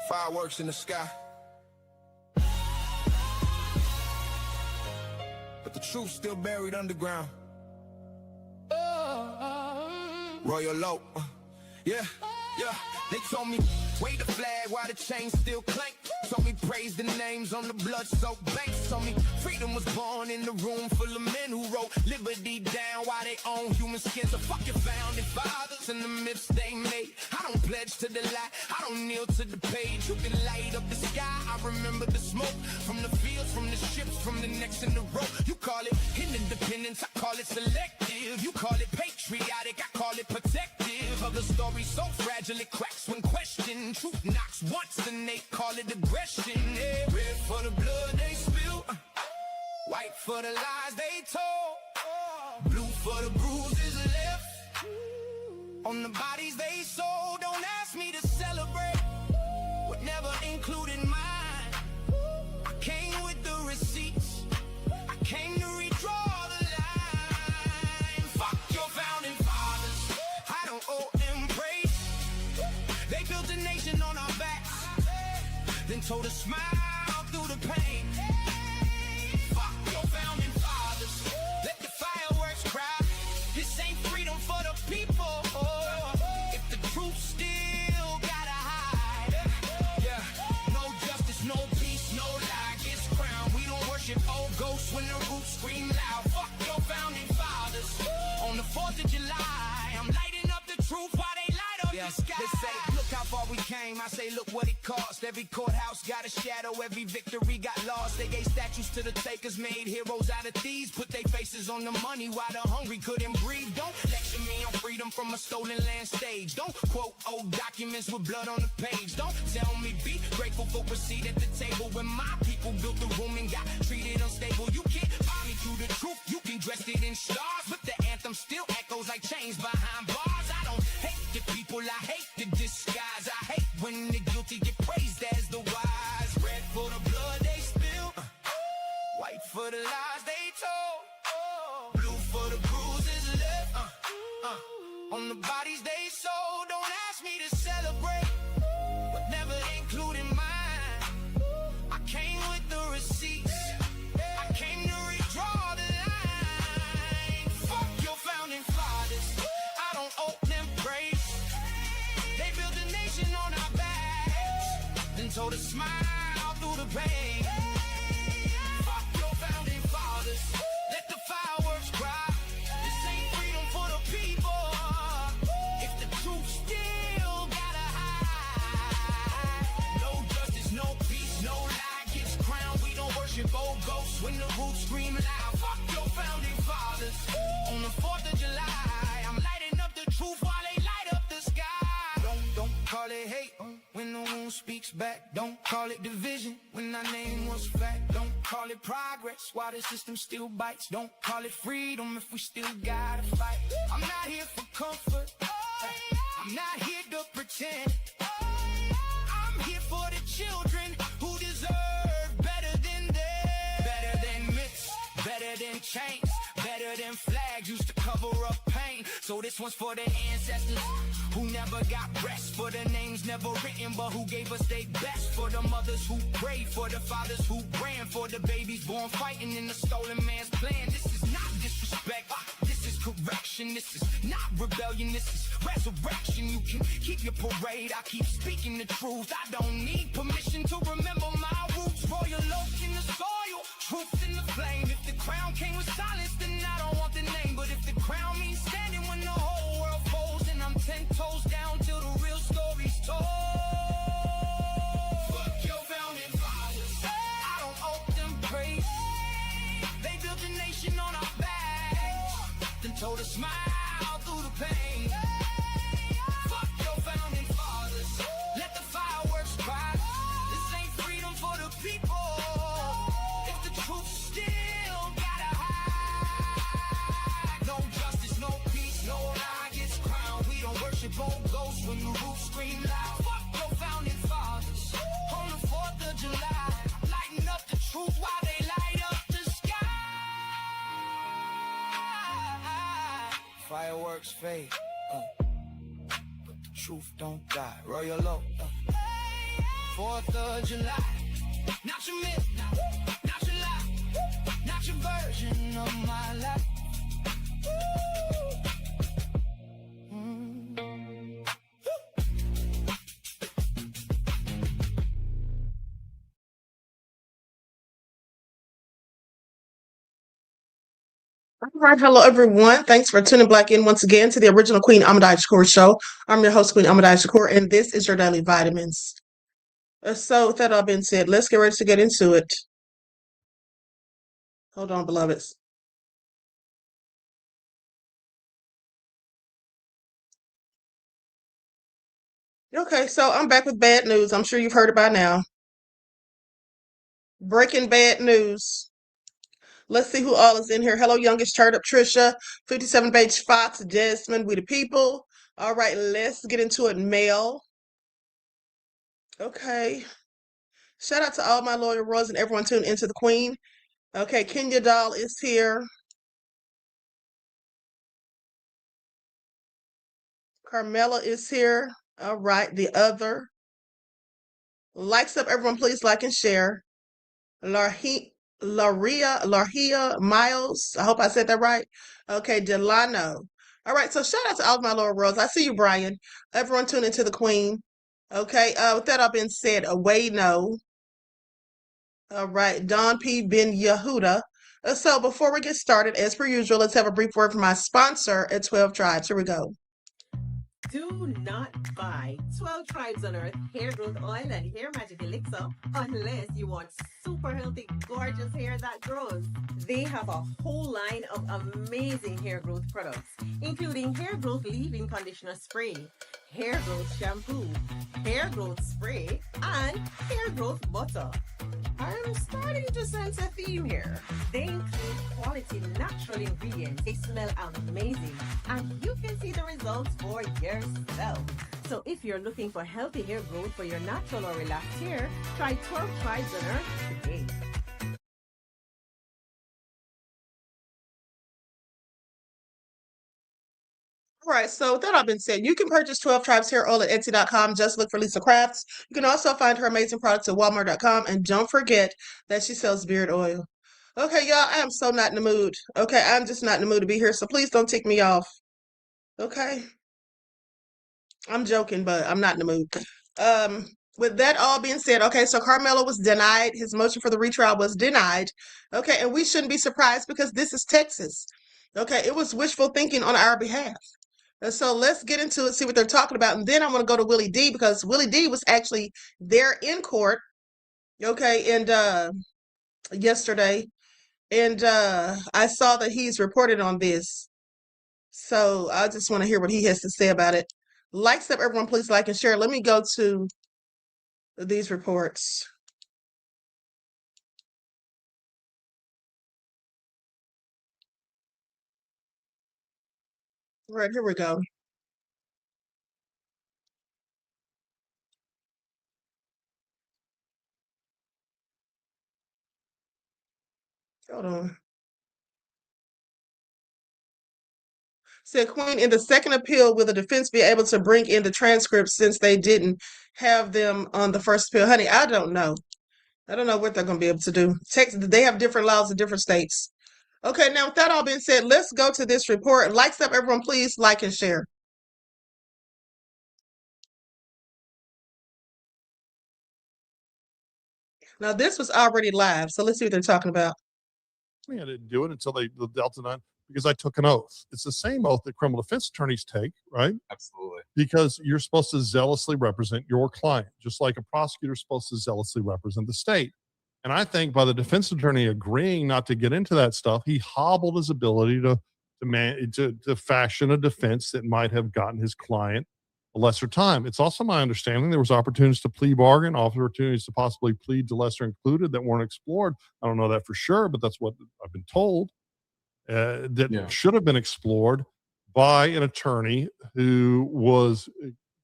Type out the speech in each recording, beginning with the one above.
Fireworks in the sky, but the truth's still buried underground. Royal low, yeah. They told me, wave the flag while the chains still clank. Told me praise the names on the blood-soaked banks. Told me freedom was born in the room full of men who wrote liberty down while they own human skins. The fucking founding fathers and the myths they made. I don't pledge to the lie, I don't kneel to the page. You can light up the sky, I remember the smoke from the fields, from the ships, from the necks in the rope. You call it independence, I call it selective. You call it patriotic, I call it protective. Other stories so fragile it cracks when questioned. Truth knocks once and they call it aggression. Yeah. Red for the blood they spill, white for the lies they told, blue for the bruises left on the bodies they sold. Don't ask me to celebrate what never included mine. I came with the receipts, I came to redraw the line. Fuck your founding fathers, I don't owe them praise. They built a nation on our backs, then told us smile through the pain. Fuck your founding fathers, let the fireworks cry. This ain't freedom for the people. If the truth still gotta hide, yeah. No justice, no peace, no lie gets crowned. We don't worship old ghosts when the roots scream loud. Fuck your founding fathers. On the 4th of July, I'm lighting up the truth while they light up the sky. They say, look how far we came. I say, look what it cost. Every courthouse got a shadow, every victory got lost. They gave statues to the takers, made heroes out of thieves. Put their faces on the money while the hungry couldn't breathe. Don't lecture me on freedom from a stolen land stage. Don't quote old documents with blood on the page. Don't tell me be grateful for a seat at the table when my people built the room and got treated unstable. You can't buy me through the truth, you can dress it in stars, but the anthem still echoes like chains behind bars. I don't hate the people, I hate the disguise. I hate when the guilty get praised as the wise. Red for the blood they spill, white for the lies they told, blue for the bruises left on the bodies they sold. Don't ask me to celebrate what never included mine. I came with the receipts, I came to redraw the line. Fuck your founding fathers, I don't owe them praise. They built a nation on our backs, then told us smile through the pain. Fuck your founding fathers, let the fireworks cry. This ain't freedom for the people. If the truth still gotta hide, no justice, no peace, no lie gets crowned. We don't worship old ghosts when the roots scream loud. Fuck your founding fathers. On the 4th of July, I'm lighting up the truth while they light up the sky. Don't call it hate when the wound speaks back. Don't call it division when our name was fact. Don't call it progress while the system still bites. Don't call it freedom if we still gotta fight. I'm not here for comfort, I'm not here to pretend. I'm here for the children who deserve better than them. Better than myths, better than chains, better than flags used to cover up pain. So this one's for the ancestors who never got rest, for the names never written but who gave us their best, for the mothers who prayed, for the fathers who ran, for the babies born fighting in the stolen man's plan. This is not disrespect, this is correction. This is not rebellion, this is resurrection. You can keep your parade, I keep speaking the truth. I don't need permission to remember my roots. Royal oak in the soil, truth in the flame. If the crown came with silence, then I don't want the name. But if the crown means standing when the whole world falls, then I'm 10 toes down till the real story's told. Fuck your founding fathers, I don't owe them praise. They built a nation on our backs, then told us smile through the pain. Fuck your founding fathers, let the fireworks cry. This ain't freedom for the people. If the truth still gotta hide, no justice, no peace, no lie gets crowned. We don't worship old ghosts when the roots scream loud. Fuck your founding fathers. On the 4th of July, lighting up the truth while they light up the sky. Fireworks fade, but the truth don't die. Royal low, 4th of July. Not your midnight, not your lie, not your version of my life. All right, hello everyone. Thanks for tuning back in once again to the original QueenAShakur show. I'm your host, QueenAShakur, and this is your daily vitamins. So, with that all being said, let's get ready to get into it. Hold on, beloveds. Okay, so I'm back with bad news. I'm sure you've heard it by now. Breaking bad news. Let's see who all is in here. Hello, youngest turd up, Trisha, 57 Beige Fox, Jasmine, We the People. All right, let's get into it. Mel. Okay. Shout out to all my loyal royals and everyone tuned into the Queen. Okay, Kenya Doll is here. Carmela is here. All right, the other. Likes up, everyone, please like and share. Larhia Miles. I hope I said that right. Okay, Delano. All right, so shout out to all my loyal royals. I see you, Brian. Everyone tune into the Queen. Okay, with that all being said, away no. All right, Don P. Ben Yehuda. So before we get started, as per usual, let's have a brief word from my sponsor at 12 Tribes. Here we go. Do not buy 12 Tribes on Earth hair growth oil and hair magic elixir unless you want super healthy, gorgeous hair that grows. They have a whole line of amazing hair growth products, including hair growth leave-in conditioner spray, hair growth shampoo, hair growth spray, and hair growth butter. I'm starting to sense a theme here. They include quality natural ingredients. They smell amazing, and you can see the results for yourself. So if you're looking for healthy hair growth for your natural or relaxed hair, try 12 Tribes on Earth today. All right, so with that all been said, you can purchase 12 Tribes Hair Oil at Etsy.com. Just look for Lisa Crafts. You can also find her amazing products at Walmart.com. And don't forget that she sells beard oil. Okay, y'all, I am so not in the mood. Okay, I'm just not in the mood to be here, so please don't tick me off. Okay? I'm joking, but I'm not in the mood. With that all being said, okay, so Carmelo was denied. His motion for the retrial was denied. Okay, and we shouldn't be surprised because this is Texas. Okay, it was wishful thinking on our behalf. And so let's get into it, see what they're talking about. And then I want to go to Willie D because Willie D was actually there in court, okay, and yesterday. And I saw that he's reported on this. So I just want to hear what he has to say about it. Likes up, everyone, please like and share. Let me go to these reports. All right, here we go. Hold on. Said Queen, in the second appeal, will the defense be able to bring in the transcripts since they didn't have them on the first appeal? Honey, I don't know. I don't know what they're going to be able to do. Texas, they have different laws in different states. Okay, now with that all being said, let's go to this report. Likes up, everyone, please like and share. Now this was already live, so let's see what they're talking about. I didn't do it until the Delta 9 because I took an oath. It's the same oath that criminal defense attorneys take, right? Absolutely. Because you're supposed to zealously represent your client, just like a prosecutor is supposed to zealously represent the state. And I think by the defense attorney agreeing not to get into that stuff, he hobbled his ability to fashion a defense that might have gotten his client a lesser time. It's also my understanding there was opportunities to plea bargain, opportunities to possibly plead to lesser included that weren't explored. I don't know that for sure, but that's what I've been told. That should have been explored by an attorney who was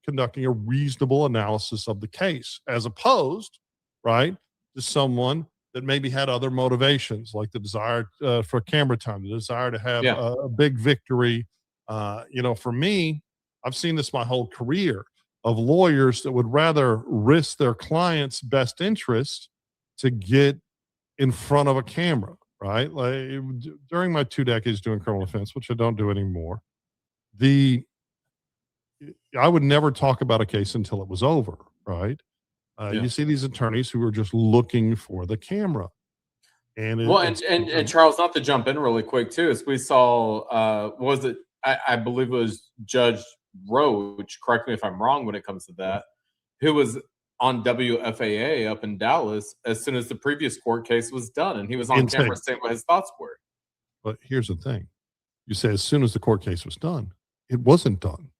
conducting a reasonable analysis of the case, as opposed, right, to someone that maybe had other motivations, like the desire for camera time, the desire to have a big victory. For me, I've seen this my whole career. of lawyers that would rather risk their client's best interest to get in front of a camera, right? Like during my 2 decades doing criminal defense, which I don't do anymore, the I would never talk about a case until it was over, right? Yeah. You see these attorneys who are just looking for the camera, and Well, it's and Charles, not to jump in really quick too, is we saw was it I believe it was Judge Roach, correct me if I'm wrong when it comes to that, who was on WFAA up in Dallas as soon as the previous court case was done, and he was on insane. camera saying what his thoughts were. But here's the thing: you say as soon as the court case was done, it wasn't done,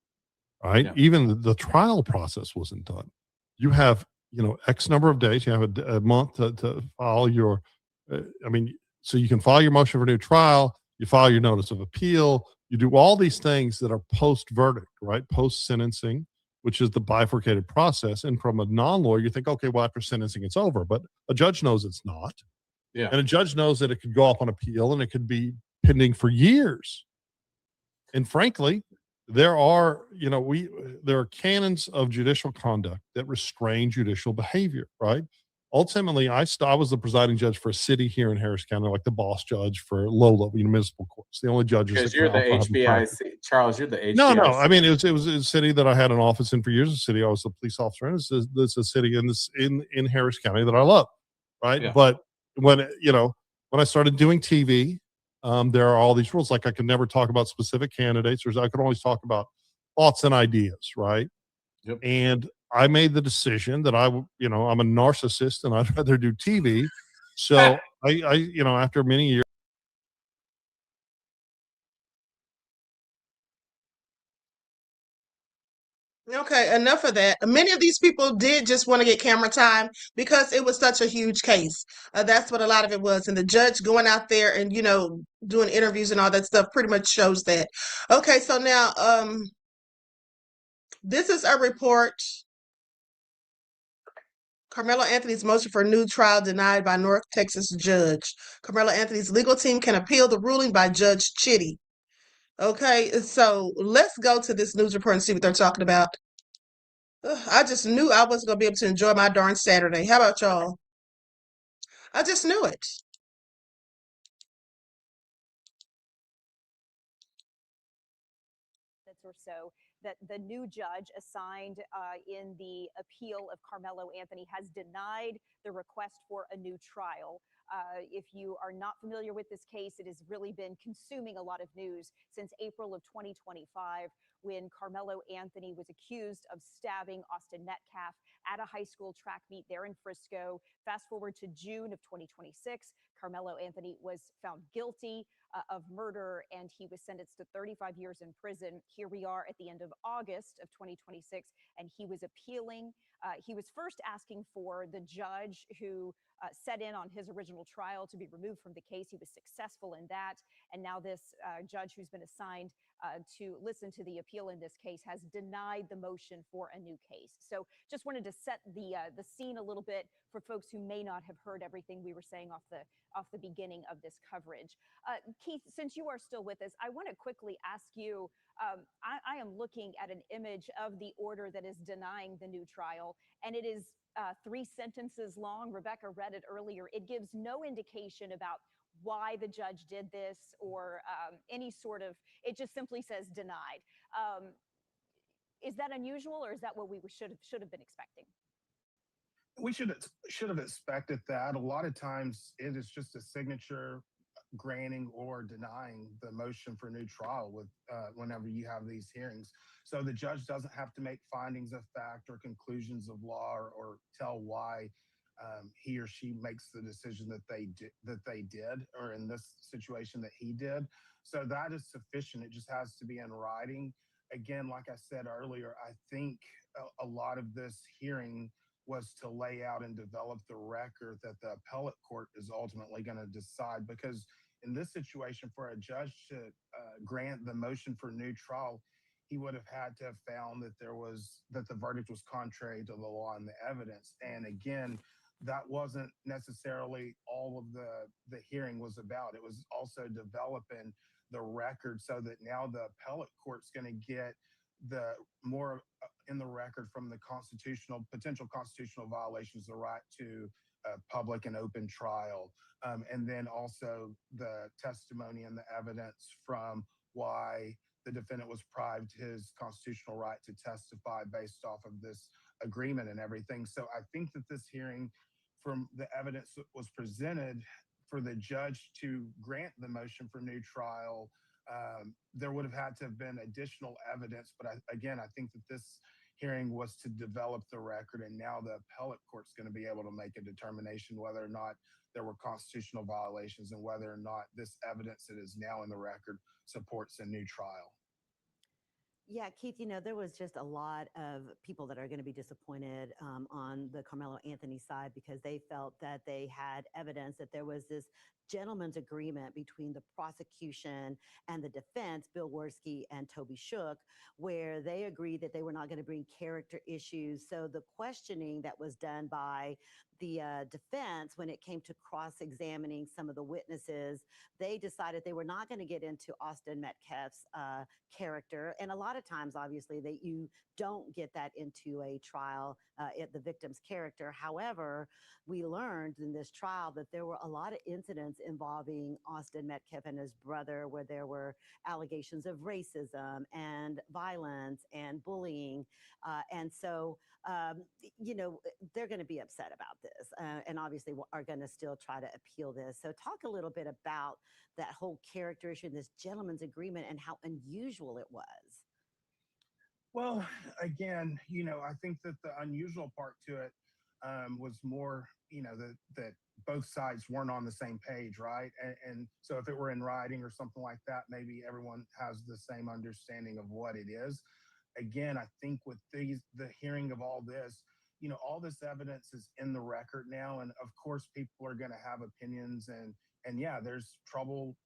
right? Yeah. Even the trial process wasn't done. You have X number of days. You have a month to file your. So you can file your motion for new trial. You file your notice of appeal. You do all these things that are post verdict, right? Post sentencing, which is the bifurcated process. And from a non-lawyer, you think, okay, well, after sentencing, it's over. But a judge knows it's not. Yeah. And a judge knows that it could go up on appeal and it could be pending for years. And frankly, there are canons of judicial conduct that restrain judicial behavior, right? Ultimately, I was the presiding judge for a city here in Harris County, like the boss judge for low-level municipal courts. The only judges Because that you're the can offer HBIC, Charles. You're the HBIC. No. I mean, it was a city that I had an office in for years. A city I was a police officer in. It's a city in Harris County that I love, right? Yeah. But when I started doing TV, there are all these rules. Like I could never talk about specific candidates, or I could always talk about thoughts and ideas, right? Yep. And I made the decision that I'm a narcissist and I'd rather do TV. So I after many years. Okay, enough of that. Many of these people did just want to get camera time because it was such a huge case. That's what a lot of it was. And the judge going out there and, doing interviews and all that stuff pretty much shows that. Okay, so now this is a report. Carmelo Anthony's motion for a new trial denied by North Texas judge. Carmelo Anthony's legal team can appeal the ruling by Judge Chitty. Okay, so let's go to this news report and see what they're talking about. I just knew I wasn't going to be able to enjoy my darn Saturday. How about y'all? I just knew it. Or so that the new judge assigned in the appeal of Carmelo Anthony has denied the request for a new trial. If you are not familiar with this case, it has really been consuming a lot of news since April of 2025, when Carmelo Anthony was accused of stabbing Austin Metcalf at a high school track meet there in Frisco. Fast forward to June of 2026, Carmelo Anthony was found guilty of murder, and he was sentenced to 35 years in prison. Here we are at the end of August of 2026, and he was appealing. He was first asking for the judge who set in on his original trial to be removed from the case. He was successful in that. And now this judge who's been assigned to listen to the appeal in this case has denied the motion for a new case. So just wanted to set the scene a little bit for folks who may not have heard everything we were saying off the beginning of this coverage. Keith, since you are still with us, I want to quickly ask you, I am looking at an image of the order that is denying the new trial, and it is 3 sentences long. Rebecca read it earlier. It gives no indication about why the judge did this or any sort of, it just simply says denied. Is that unusual, or is that what we should have been expecting? We should have expected that. A lot of times it is just a signature granting or denying the motion for new trial with whenever you have these hearings. So the judge doesn't have to make findings of fact or conclusions of law or tell why he or she makes the decision that they did, or in this situation that he did. So that is sufficient. It just has to be in writing. Again, like I said earlier, I think a lot of this hearing was to lay out and develop the record that the appellate court is ultimately going to decide. Because in this situation, for a judge to grant the motion for new trial, he would have had to have found that the verdict was contrary to the law and the evidence. And again, that wasn't necessarily all of the hearing was about. It was also developing the record so that now the appellate court's going to get the more in the record from the potential constitutional violations, the right to a public and open trial, and then also the testimony and the evidence from why the defendant was deprived his constitutional right to testify based off of this agreement and everything. So I think that this hearing, from the evidence that was presented, for the judge to grant the motion for new trial, there would have had to have been additional evidence. But again, I think that this hearing was to develop the record, and now the appellate court's going to be able to make a determination whether or not there were constitutional violations and whether or not this evidence that is now in the record supports a new trial. Yeah, Keith, there was just a lot of people that are going to be disappointed on the Carmelo Anthony side because they felt that they had evidence that there was this gentleman's agreement between the prosecution and the defense, Bill Worski and Toby Shook, where they agreed that they were not going to bring character issues. So the questioning that was done by the defense when it came to cross-examining some of the witnesses, they decided they were not going to get into Austin Metcalf's character. And a lot of times, obviously, that you don't get that into a trial, the victim's character. However, we learned in this trial that there were a lot of incidents involving Austin Metcalf and his brother where there were allegations of racism and violence and bullying. And so, they're going to be upset about this and obviously are going to still try to appeal this. So talk a little bit about that whole character issue and this gentleman's agreement and how unusual it was. Well, again, I think that the unusual part to it was more, that both sides weren't on the same page, right? And so if it were in writing or something like that, maybe everyone has the same understanding of what it is. Again, I think with the hearing of all this, all this evidence is in the record now, and of course, people are going to have opinions, and yeah, there's trouble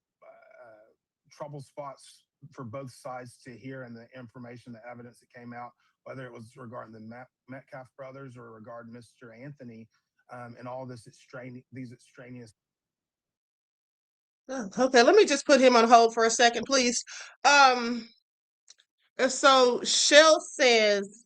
spots for both sides to hear, and the information, the evidence that came out, whether it was regarding the Metcalf brothers or regarding Mr. Anthony, and all this these extraneous. Okay, let me just put him on hold for a second, please. So Shell says,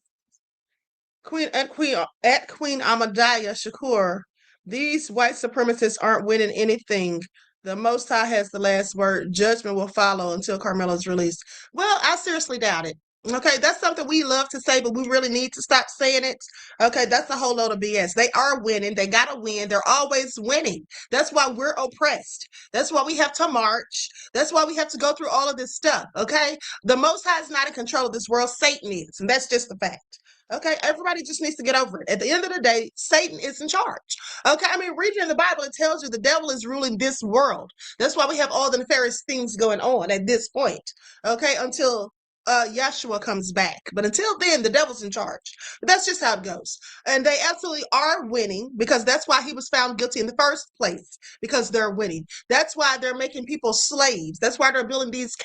Queen BREAKING-Shakur, these white supremacists aren't winning anything. The Most High has the last word. Judgment will follow until Carmelo's released. Well, I seriously doubt it. Okay, that's something we love to say, but we really need to stop saying it. Okay, that's a whole load of BS. They are winning. They got to win. They're always winning. That's why we're oppressed. That's why we have to march. That's why we have to go through all of this stuff. Okay, the Most High is not in control of this world. Satan is, and that's just the fact. Okay, everybody just needs to get over it. At the end of the day, Satan is in charge. Okay, I mean, reading in the Bible, it tells you the devil is ruling this world. That's why we have all the nefarious things going on at this point. Okay, until Yahshua comes back. But until then, the devil's in charge. But that's just how it goes. And they absolutely are winning because that's why he was found guilty in the first place, because they're winning. That's why they're making people slaves. That's why they're building these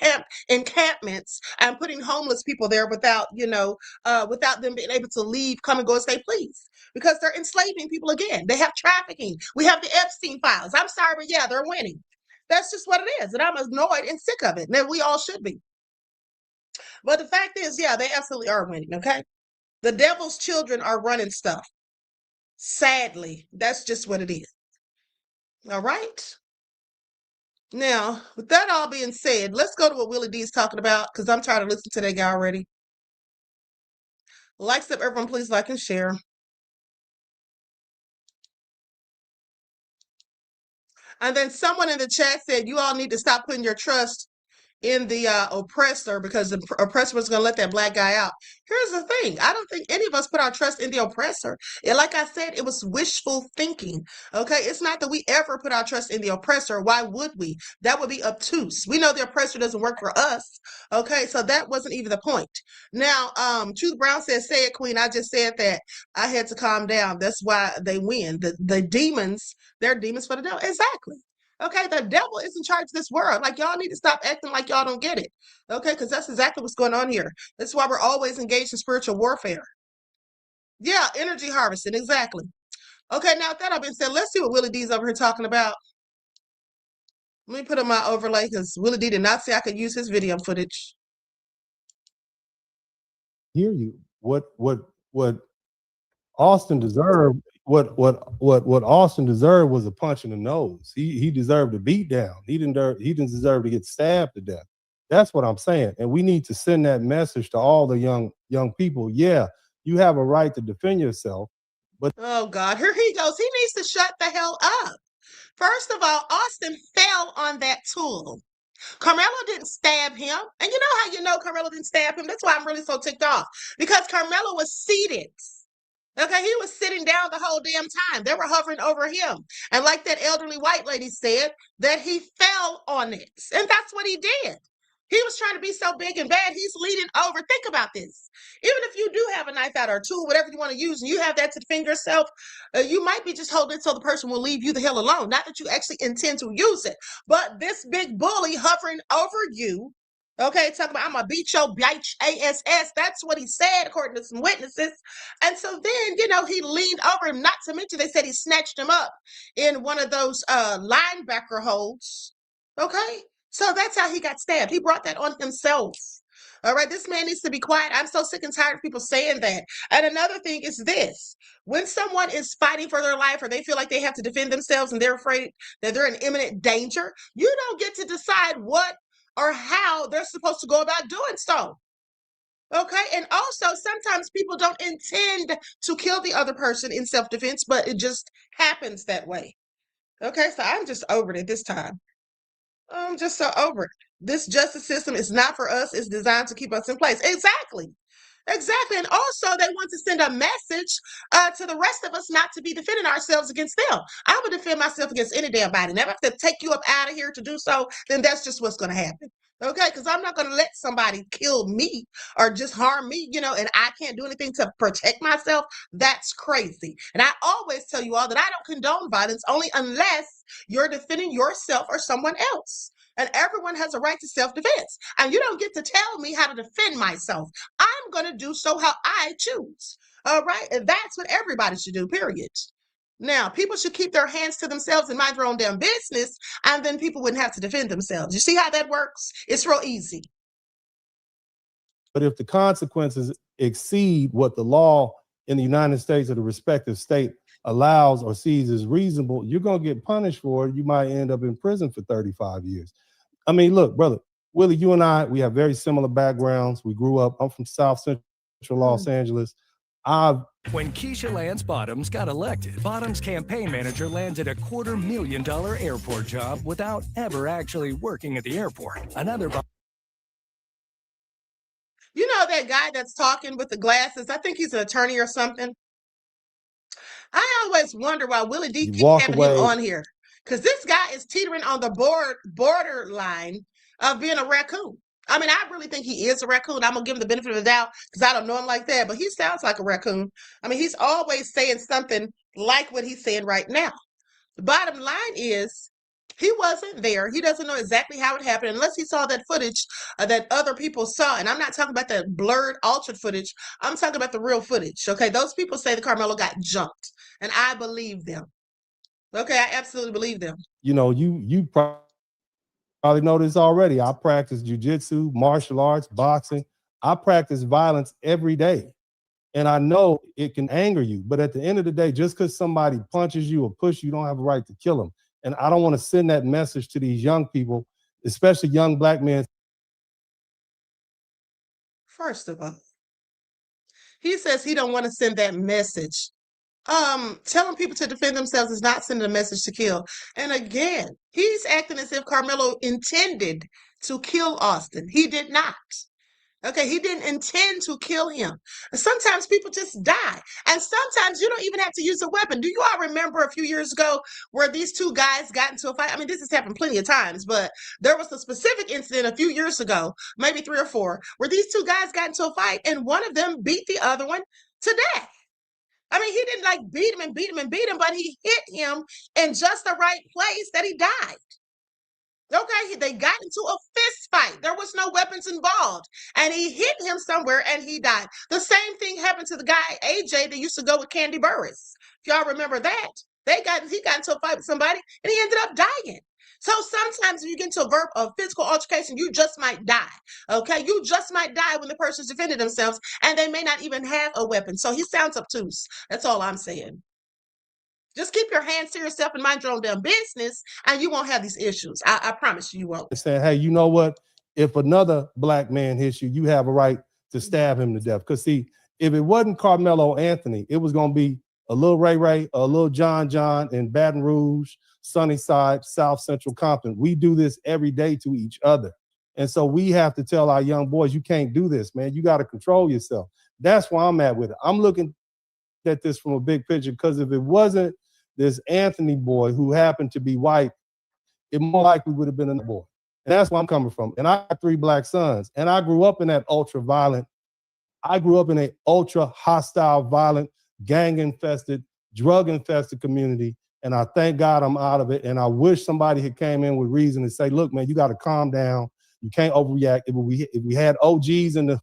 encampments and putting homeless people there without, without them being able to leave, come and go as they please. Because they're enslaving people again. They have trafficking. We have the Epstein files. I'm sorry, but yeah, they're winning. That's just what it is. And I'm annoyed and sick of it. And we all should be. But the fact is, yeah, they absolutely are winning, okay? The devil's children are running stuff. Sadly, that's just what it is. All right? Now, with that all being said, let's go to what Willie D is talking about because I'm tired of listening to that guy already. Likes up, everyone, please like and share. And then someone in the chat said, you all need to stop putting your trust in the oppressor because the oppressor was going to let that black guy out. Here's the thing. I don't think any of us put our trust in the oppressor. And like I said, it was wishful thinking. Okay, it's not that we ever put our trust in the oppressor. Why would we? That would be obtuse. We know the oppressor doesn't work for us. Okay, so that wasn't even the point. Now, Truth Brown says, say it, Queen. I just said that. I had to calm down. That's why they win. The demons, they're demons for the devil. Exactly. Okay, the devil is in charge of this world. Like, y'all need to stop acting like y'all don't get it. Okay, because that's exactly what's going on here. That's why we're always engaged in spiritual warfare. Yeah, energy harvesting, exactly. Okay, now with that all been said, let's see what Willie D's over here talking about. Let me put on my overlay because Willie D did not say I could use his video footage. hear you. What Austin deserved, what Austin deserved was a punch in the nose. He deserved a beat down. He didn't deserve to get stabbed to death. That's what I'm saying. And we need to send that message to all the young people. Yeah, you have a right to defend yourself. But oh God, here he goes. He needs to shut the hell up. First of all, Austin fell on that tool. Carmelo didn't stab him. And you know how you know Carmelo didn't stab him? That's why I'm really so ticked off. Because Carmelo was seated. Okay, he was sitting down the whole damn time. They were hovering over him. And like that elderly white lady said, that he fell on it. And that's what he did. He was trying to be so big and bad, he's leaning over. Think about this. Even if you do have a knife out or a tool, whatever you want to use, and you have that to defend yourself, you might be just holding it so the person will leave you the hell alone. Not that you actually intend to use it, but this big bully hovering over you, okay, talking about I'm gonna beat your bitch ass. That's what he said, according to some witnesses. And so then, he leaned over him. Not to mention, they said he snatched him up in one of those linebacker holds. Okay, so that's how he got stabbed. He brought that on himself. All right, this man needs to be quiet. I'm so sick and tired of people saying that. And another thing is this: when someone is fighting for their life, or they feel like they have to defend themselves, and they're afraid that they're in imminent danger, you don't get to decide what or how they're supposed to go about doing so. Okay, and also sometimes people don't intend to kill the other person in self-defense, but it just happens that way. Okay, so I'm just over it this time. I'm just so over it. This justice system is not for us. It's designed to keep us in place. Exactly. Exactly. And also, they want to send a message to the rest of us not to be defending ourselves against them. I would defend myself against any damn body. And if I have to take you up out of here to do so, then that's just what's going to happen. Okay? Because I'm not going to let somebody kill me or just harm me, and I can't do anything to protect myself. That's crazy. And I always tell you all that I don't condone violence only unless you're defending yourself or someone else. And everyone has a right to self-defense. And you don't get to tell me how to defend myself. I'm going to do so how I choose. All right? And that's what everybody should do, period. Now, people should keep their hands to themselves and mind their own damn business, and then people wouldn't have to defend themselves. You see how that works? It's real easy. But if the consequences exceed what the law in the United States or the respective state allows or sees as reasonable, you're going to get punished for it. You might end up in prison for 35 years. I mean, look, brother, Willie, you and I, we have very similar backgrounds. We grew up, I'm from South Central Los Angeles. When Keisha Lance Bottoms got elected, Bottoms' campaign manager landed a $250,000 airport job without ever actually working at the airport. You know that guy that's talking with the glasses? I think he's an attorney or something. I always wonder why Willie D keeps having him on here. Because this guy is teetering on the borderline of being a raccoon. I mean, I really think he is a raccoon. I'm going to give him the benefit of the doubt because I don't know him like that. But he sounds like a raccoon. I mean, he's always saying something like what he's saying right now. The bottom line is he wasn't there. He doesn't know exactly how it happened unless he saw that footage that other people saw. And I'm not talking about that blurred, altered footage. I'm talking about the real footage. Okay, those people say that Carmelo got jumped. And I believe them. Okay, I absolutely believe them. You probably know this already. I practice jujitsu, martial arts, boxing. I practice violence every day. And I know it can anger you. But at the end of the day, just because somebody punches you or pushes you, don't have a right to kill them. And I don't want to send that message to these young people, especially young black men. First of all, he says he don't want to send that message. Telling people to defend themselves is not sending a message to kill. And again, he's acting as if Carmelo intended to kill Austin. He did not. Okay, he didn't intend to kill him. Sometimes people just die. And sometimes you don't even have to use a weapon. Do you all remember a few years ago where these two guys got into a fight? I mean, this has happened plenty of times, but there was a specific incident a few years ago, maybe 3 or 4, where these two guys got into a fight and one of them beat the other one to death. I mean, he didn't like beat him, but he hit him in just the right place that he died. Okay, they got into a fist fight. There was no weapons involved. And he hit him somewhere and he died. The same thing happened to the guy, AJ, that used to go with Candy Burris. If y'all remember that, he got into a fight with somebody and he ended up dying. So sometimes when you get into a physical altercation, you just might die. Okay, you just might die when the person's defending themselves, and they may not even have a weapon. So he sounds obtuse. That's all I'm saying. Just keep your hands to yourself and mind your own damn business, and you won't have these issues. I promise you won't. Saying, hey, you know what? If another black man hits you, you have a right to stab him to death. Because see, if it wasn't Carmelo Anthony, it was going to be a little Ray Ray, a little John John in Baton Rouge, Sunnyside, South Central Compton. We do this every day to each other. And so we have to tell our young boys, you can't do this, man. You got to control yourself. That's where I'm at with it. I'm looking at this from a big picture, because if it wasn't this Anthony boy who happened to be white, it more likely would have been a boy. And that's where I'm coming from. And I have 3 black sons. And I grew up in that ultra hostile, violent, gang-infested, drug-infested community. And I thank God I'm out of it. And I wish somebody had came in with reason to say, look, man, you got to calm down. You can't overreact. If we had OGs in the...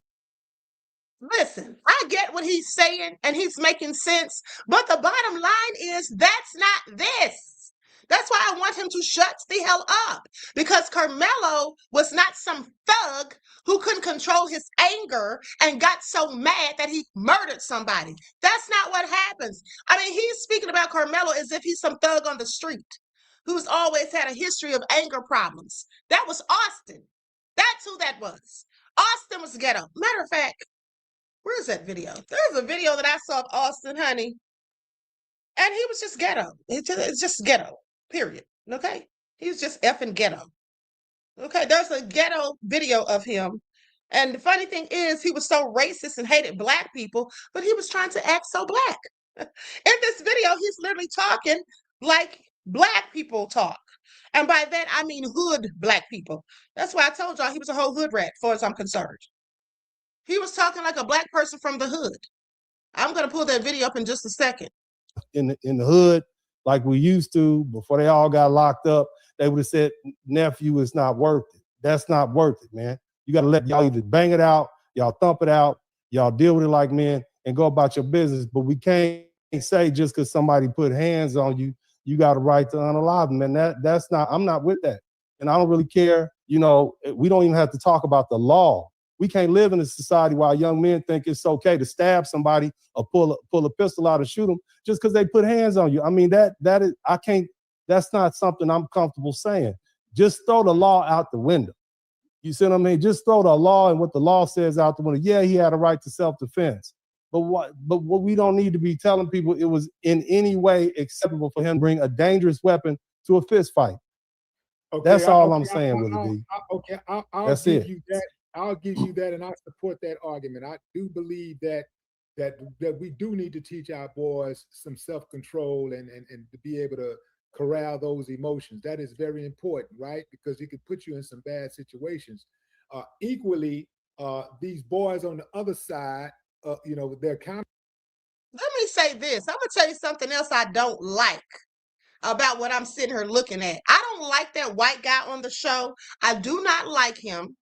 Listen, I get what he's saying, and he's making sense. But the bottom line is that's not this. That's why I want him to shut the hell up, because Carmelo was not some thug who couldn't control his anger and got so mad that he murdered somebody. That's not what happens. I mean, he's speaking about Carmelo as if he's some thug on the street who's always had a history of anger problems. That was Austin. That's who that was. Austin was ghetto. Matter of fact, where's that video? There's a video that I saw of Austin, honey, and he was just ghetto. It's just ghetto. Period. Okay? He was just effing ghetto. Okay? There's a ghetto video of him. And the funny thing is, he was so racist and hated black people, but he was trying to act so black. In this video, he's literally talking like black people talk. And by that, I mean hood black people. That's why I told y'all he was a whole hood rat, as far as I'm concerned. He was talking like a black person from the hood. I'm going to pull that video up in just a second. In the hood, like we used to, before they all got locked up, they would have said, nephew, it's not worth it. That's not worth it, man. You got to let y'all either bang it out, y'all thump it out, y'all deal with it like men and go about your business. But we can't say just because somebody put hands on you, you got a right to unalive them. And that's not, I'm not with that. And I don't really care. You know, we don't even have to talk about the law. We can't live in a society while young men think it's okay to stab somebody or pull a pistol out and shoot them just because they put hands on you. I mean, that's not something I'm comfortable saying. Just throw the law out the window. You see what I mean? Just throw the law and what the law says out the window. Yeah, he had a right to self-defense. But what we don't need to be telling people it was in any way acceptable for him to bring a dangerous weapon to a fist fight. Okay, that's all I'm saying, Willie D. Okay, I'll that's give it. you that. I'll give you that, and I support that argument. I do believe that we do need to teach our boys some self-control and to be able to corral those emotions. That is very important, right? Because it could put you in some bad situations. Equally, these boys on the other side, you know, they're kind of... Let me say this. I'm going to tell you something else I don't like about what I'm sitting here looking at. I don't like that white guy on the show. I do not like him.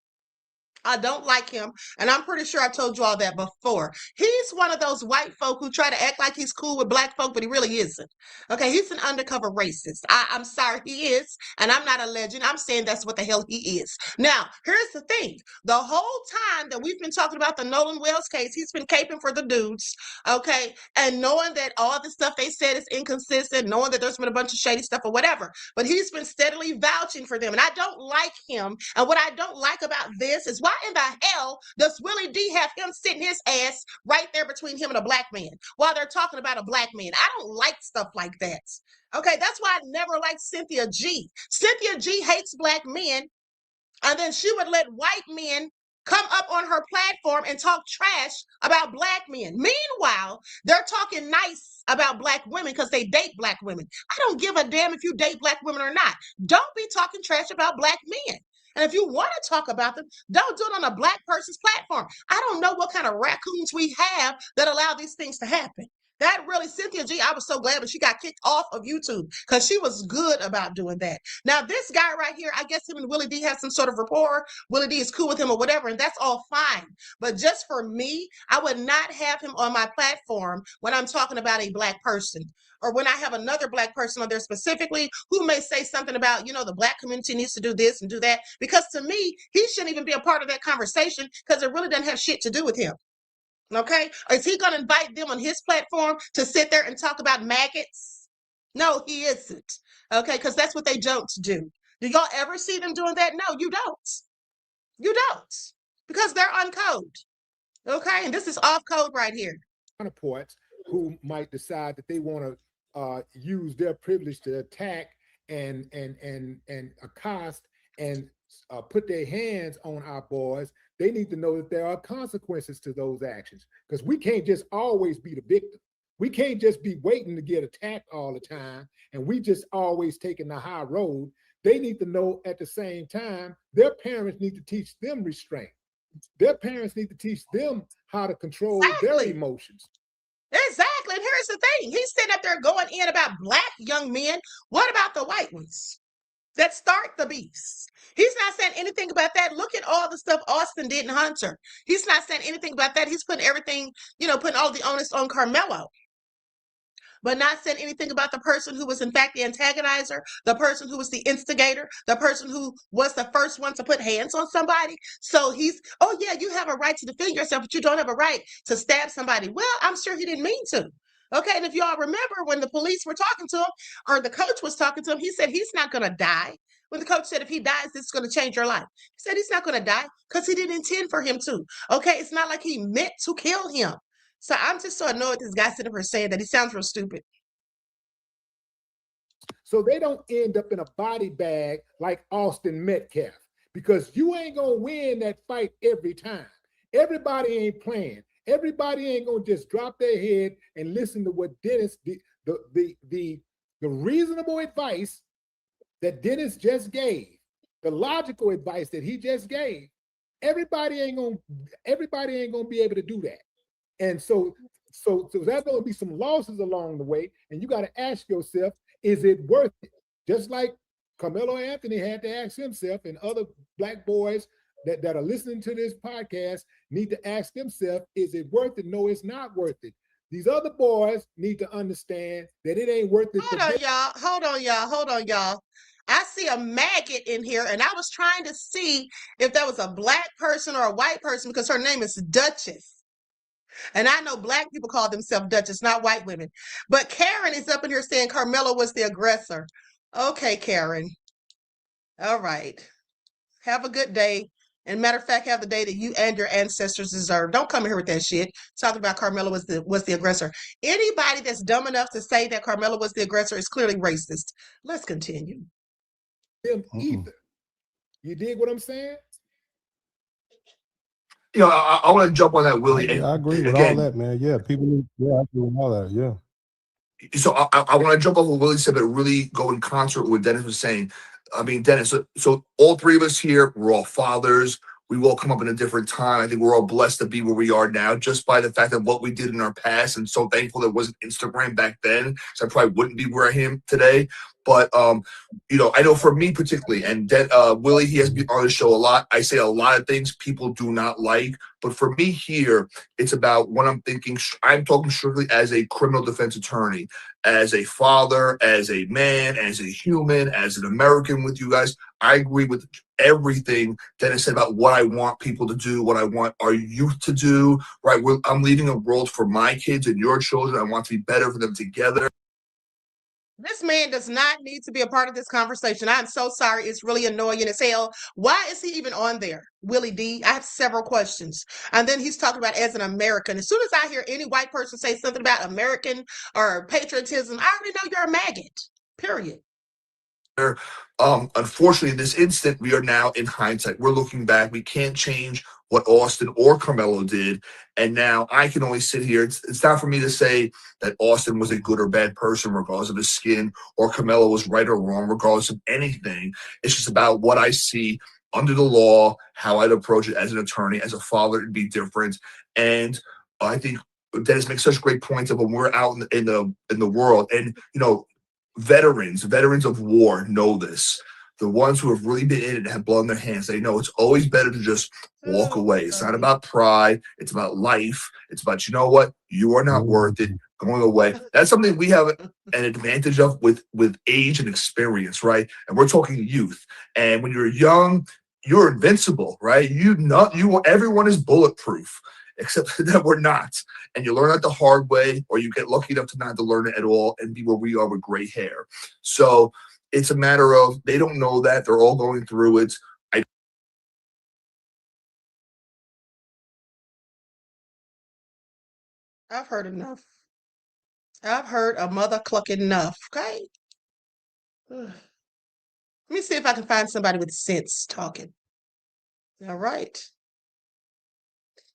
I don't like him, and I'm pretty sure I told you all that before. He's one of those white folk who try to act like he's cool with black folk, but he really isn't. Okay, he's an undercover racist. I'm sorry, he is, and I'm not alleging. I'm saying that's what the hell he is. Now, here's the thing. The whole time that we've been talking about the Nolan Wells case, he's been caping for the dudes, okay, and knowing that all the stuff they said is inconsistent, knowing that there's been a bunch of shady stuff or whatever, but he's been steadily vouching for them, and I don't like him, and what I don't like about this is why in the hell does Willie D have him sitting his ass right there between him and a black man while they're talking about a black man? I don't like stuff like that. Okay, that's why I never liked Cynthia G. Cynthia G hates black men, and then she would let white men come up on her platform and talk trash about black men. Meanwhile, they're talking nice about black women because they date black women. I don't give a damn if you date black women or not. Don't be talking trash about black men. And if you want to talk about them, don't do it on a black person's platform. I don't know what kind of raccoons we have that allow these things to happen. That really, Cynthia G, I was so glad when she got kicked off of YouTube because she was good about doing that. Now, this guy right here, I guess him and Willie D have some sort of rapport. Willie D is cool with him or whatever, and that's all fine. But just for me, I would not have him on my platform when I'm talking about a Black person, or when I have another Black person on there specifically who may say something about, you know, the Black community needs to do this and do that. Because to me, he shouldn't even be a part of that conversation because it really doesn't have shit to do with him. Okay? Is he going to invite them on his platform to sit there and talk about maggots? No, he isn't. Okay? Because that's what they don't do. Do y'all ever see them doing that? No, you don't. You don't. Because they're on code. Okay? And this is off code right here. Counterparts who might decide that they want to use their privilege to attack and accost and put their hands on our boys. They need to know that there are consequences to those actions, because we can't just always be the victim. We can't just be waiting to get attacked all the time and we just always taking the high road. They need to know at the same time, their parents need to teach them restraint. Their parents need to teach them how to control their emotions. Exactly. And here's the thing. He's sitting up there going in about Black young men. What about the white ones that start the beefs? He's not saying anything about that. Look at all the stuff Austin did in Hunter. He's not saying anything about that. He's putting everything, you know, putting all the onus on Carmelo, but not saying anything about the person who was in fact the antagonizer, the person who was the instigator, the person who was the first one to put hands on somebody. So he's, oh yeah, you have a right to defend yourself, but you don't have a right to stab somebody. Well, I'm sure he didn't mean to. Okay, and if y'all remember when the police were talking to him, or the coach was talking to him, he said he's not going to die. When the coach said if he dies, this is going to change your life. He said he's not going to die because he didn't intend for him to. Okay, it's not like he meant to kill him. So I'm just so annoyed this guy sitting here saying that. He sounds real stupid. So they don't end up in a body bag like Austin Metcalf, because you ain't going to win that fight every time. Everybody ain't playing. Everybody ain't going to just drop their head and listen to what Dennis, the reasonable advice that Dennis just gave, the logical advice that he just gave. Everybody ain't going to be able to do that. And so there's going to be some losses along the way, and you got to ask yourself, is it worth it? Just like Carmelo Anthony had to ask himself, and other Black boys that are listening to this podcast need to ask themselves, is it worth it? No, it's not worth it. These other boys need to understand that it ain't worth it. Hold on, y'all. I see a maggot in here, and I was trying to see if that was a Black person or a white person because her name is Duchess. And I know Black people call themselves Duchess, not white women. But Karen is up in here saying Carmelo was the aggressor. Okay, Karen. All right. Have a good day. And matter of fact, have the day that you and your ancestors deserve. Don't come here with that shit talking about Carmelo was the aggressor. Anybody that's dumb enough to say that Carmelo was the aggressor is clearly racist. Let's continue. Them either. You dig what I'm saying? You know, I want to jump on that, Willie. Yeah, I agree with all that, man. Yeah, people. Yeah, I agree with all that. Yeah. So I want to jump off what Willie said, but really go in concert with what Dennis was saying. I mean, Dennis, so all three of us here, we're all fathers. We all come up in a different time. I think we're all blessed to be where we are now just by the fact that what we did in our past, and so thankful there wasn't Instagram back then, so I probably wouldn't be where I am today. But, you know, I know for me particularly, and Willie, he has been on the show a lot. I say a lot of things people do not like. But for me here, it's about what I'm thinking. I'm talking strictly as a criminal defense attorney, as a father, as a man, as a human, as an American with you guys. I agree with everything Dennis said about what I want people to do, what I want our youth to do, right? I'm leaving a world for my kids and your children. I want to be better for them together. This man does not need to be a part of this conversation. I'm so sorry. It's really annoying as hell. Why is he even on there? Willie D, I have several questions. And then he's talking about as an American. As soon as I hear any white person say something about American or patriotism, I already know you're a maggot, period. Unfortunately, in this instant, we are now in hindsight. We're looking back. We can't change what Austin or Carmelo did. And now I can only sit here. It's not for me to say that Austin was a good or bad person regardless of his skin, or Carmelo was right or wrong regardless of anything. It's just about what I see under the law, how I'd approach it as an attorney, as a father, it'd be different. And I think Dennis makes such great points of when we're out in the world, and veterans of war know this. The ones who have really been in it and have blood on their hands, they know it's always better to just walk away. It's not about pride. It's about life. It's about, you know what? You are not worth it. Going away. That's something we have an advantage of with age and experience, right? And we're talking youth. And when you're young, you're invincible, right? Everyone is bulletproof, except that we're not. And you learn that the hard way, or you get lucky enough to not have to learn it at all and be where we are with gray hair. So it's a matter of, they don't know that. They're all going through it. I've heard enough. I've heard a mother cluck enough. Okay. Let me see if I can find somebody with sense talking. All right.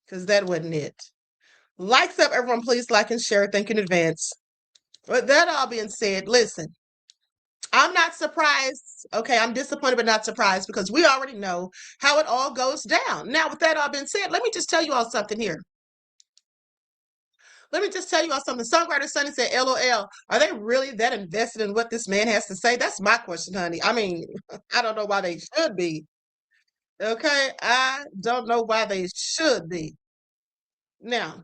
Because that wasn't it. Likes up, everyone. Please like and share. Thank you in advance. With that all being said, listen, I'm not surprised. Okay, I'm disappointed, but not surprised because we already know how it all goes down. Now, with that all being said, let me just tell you all something here. Let me just tell you all something. Songwriter Sonny said, LOL, are they really that invested in what this man has to say? That's my question, honey. I mean, I don't know why they should be. Okay, I don't know why they should be. Now,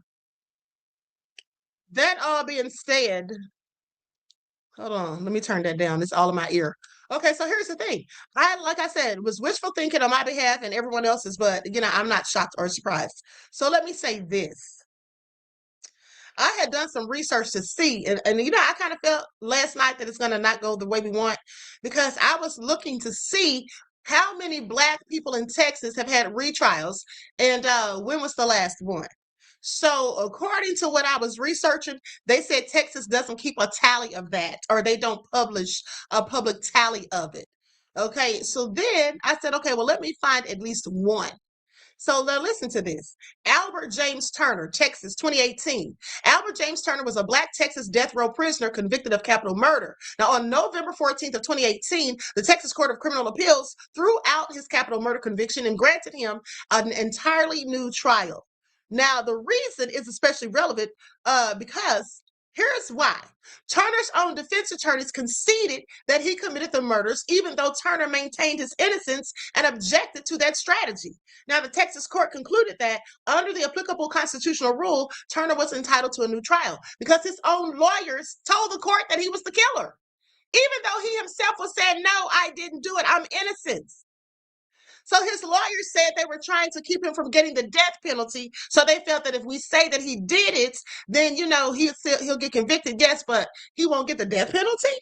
that all being said, hold on, let me turn that down. It's all in my ear. Okay, so here's the thing. Like I said, was wishful thinking on my behalf and everyone else's, but I'm not shocked or surprised. So let me say this. I had done some research to see, and I kind of felt last night that it's going to not go the way we want, because I was looking to see how many Black people in Texas have had retrials, and when was the last one? So according to what I was researching, they said Texas doesn't keep a tally of that, or they don't publish a public tally of it. Okay, so then I said, okay, well, let me find at least one. So now listen to this. Albert James Turner, Texas, 2018. Albert James Turner was a Black Texas death row prisoner convicted of capital murder. Now, on November 14th of 2018, the Texas Court of Criminal Appeals threw out his capital murder conviction and granted him an entirely new trial. Now, the reason is especially relevant because here's why. Turner's own defense attorneys conceded that he committed the murders, even though Turner maintained his innocence and objected to that strategy. Now, the Texas court concluded that under the applicable constitutional rule, Turner was entitled to a new trial because his own lawyers told the court that he was the killer, even though he himself was saying, no, I didn't do it. I'm innocent. So his lawyers said they were trying to keep him from getting the death penalty. So they felt that if we say that he did it, then, he'll get convicted. Yes, but he won't get the death penalty.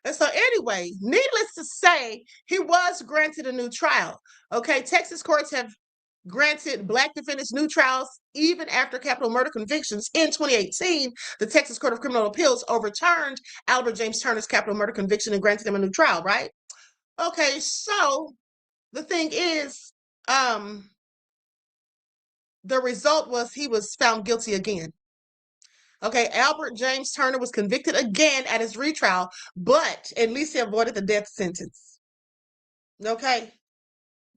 And so anyway, needless to say, he was granted a new trial. Okay, Texas courts have granted Black defendants new trials even after capital murder convictions. In 2018, the Texas Court of Criminal Appeals overturned Albert James Turner's capital murder conviction and granted him a new trial, right? Okay, so the thing is, the result was he was found guilty again. Okay, Albert James Turner was convicted again at his retrial, but at least he avoided the death sentence. Okay,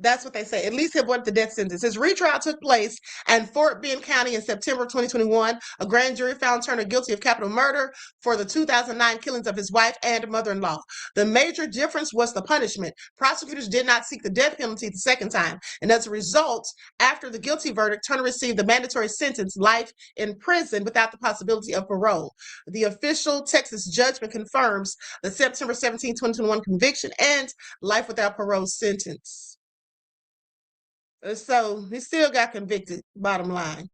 that's what they say. At least he avoided the death sentence. His retrial took place in Fort Bend County in September 2021. A grand jury found Turner guilty of capital murder for the 2009 killings of his wife and mother-in-law. The major difference was the punishment. Prosecutors did not seek the death penalty the second time. And as a result, after the guilty verdict, Turner received the mandatory sentence, life in prison without the possibility of parole. The official Texas judgment confirms the September 17, 2021 conviction and life without parole sentence. So he still got convicted, bottom line.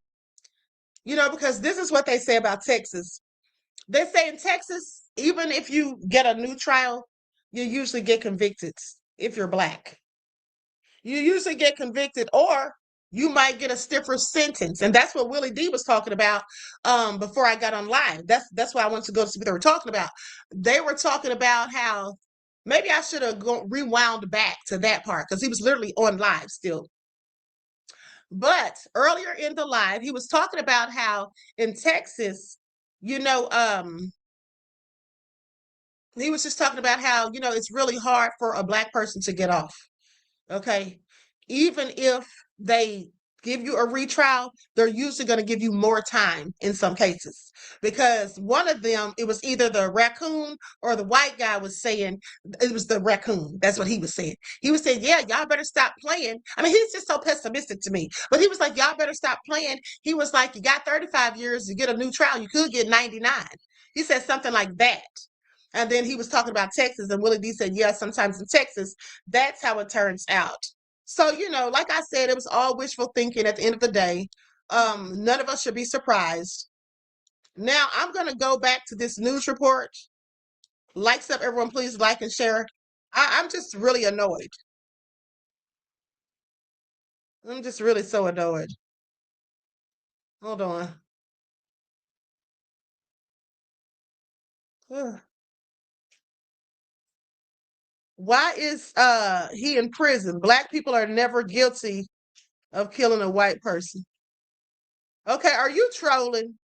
Because this is what they say about Texas. They say in Texas, even if you get a new trial, you usually get convicted if you're Black. You usually get convicted, or you might get a stiffer sentence. And that's what Willie D was talking about before I got on live. That's why I wanted to go to see what they were talking about. They were talking about how maybe I should have rewound back to that part because he was literally on live still. But earlier in the live, he was talking about how in Texas, he was just talking about how, it's really hard for a Black person to get off. Okay. Even if they give you a retrial, they're usually going to give you more time in some cases. Because one of them, it was either the raccoon or the white guy was saying, it was the raccoon. That's what he was saying. He was saying, yeah, y'all better stop playing. I mean, he's just so pessimistic to me. But he was like, y'all better stop playing. He was like, you got 35 years to get a new trial. You could get 99. He said something like that. And then he was talking about Texas, and Willie D said, yeah, sometimes in Texas, that's how it turns out. So, like I said, it was all wishful thinking at the end of the day. None of us should be surprised. Now, I'm going to go back to this news report. Likes up, everyone, please like and share. I'm just really annoyed. I'm just really so annoyed. Hold on. Ugh. Why is he in prison? Black people are never guilty of killing a white person. Okay, are you trolling?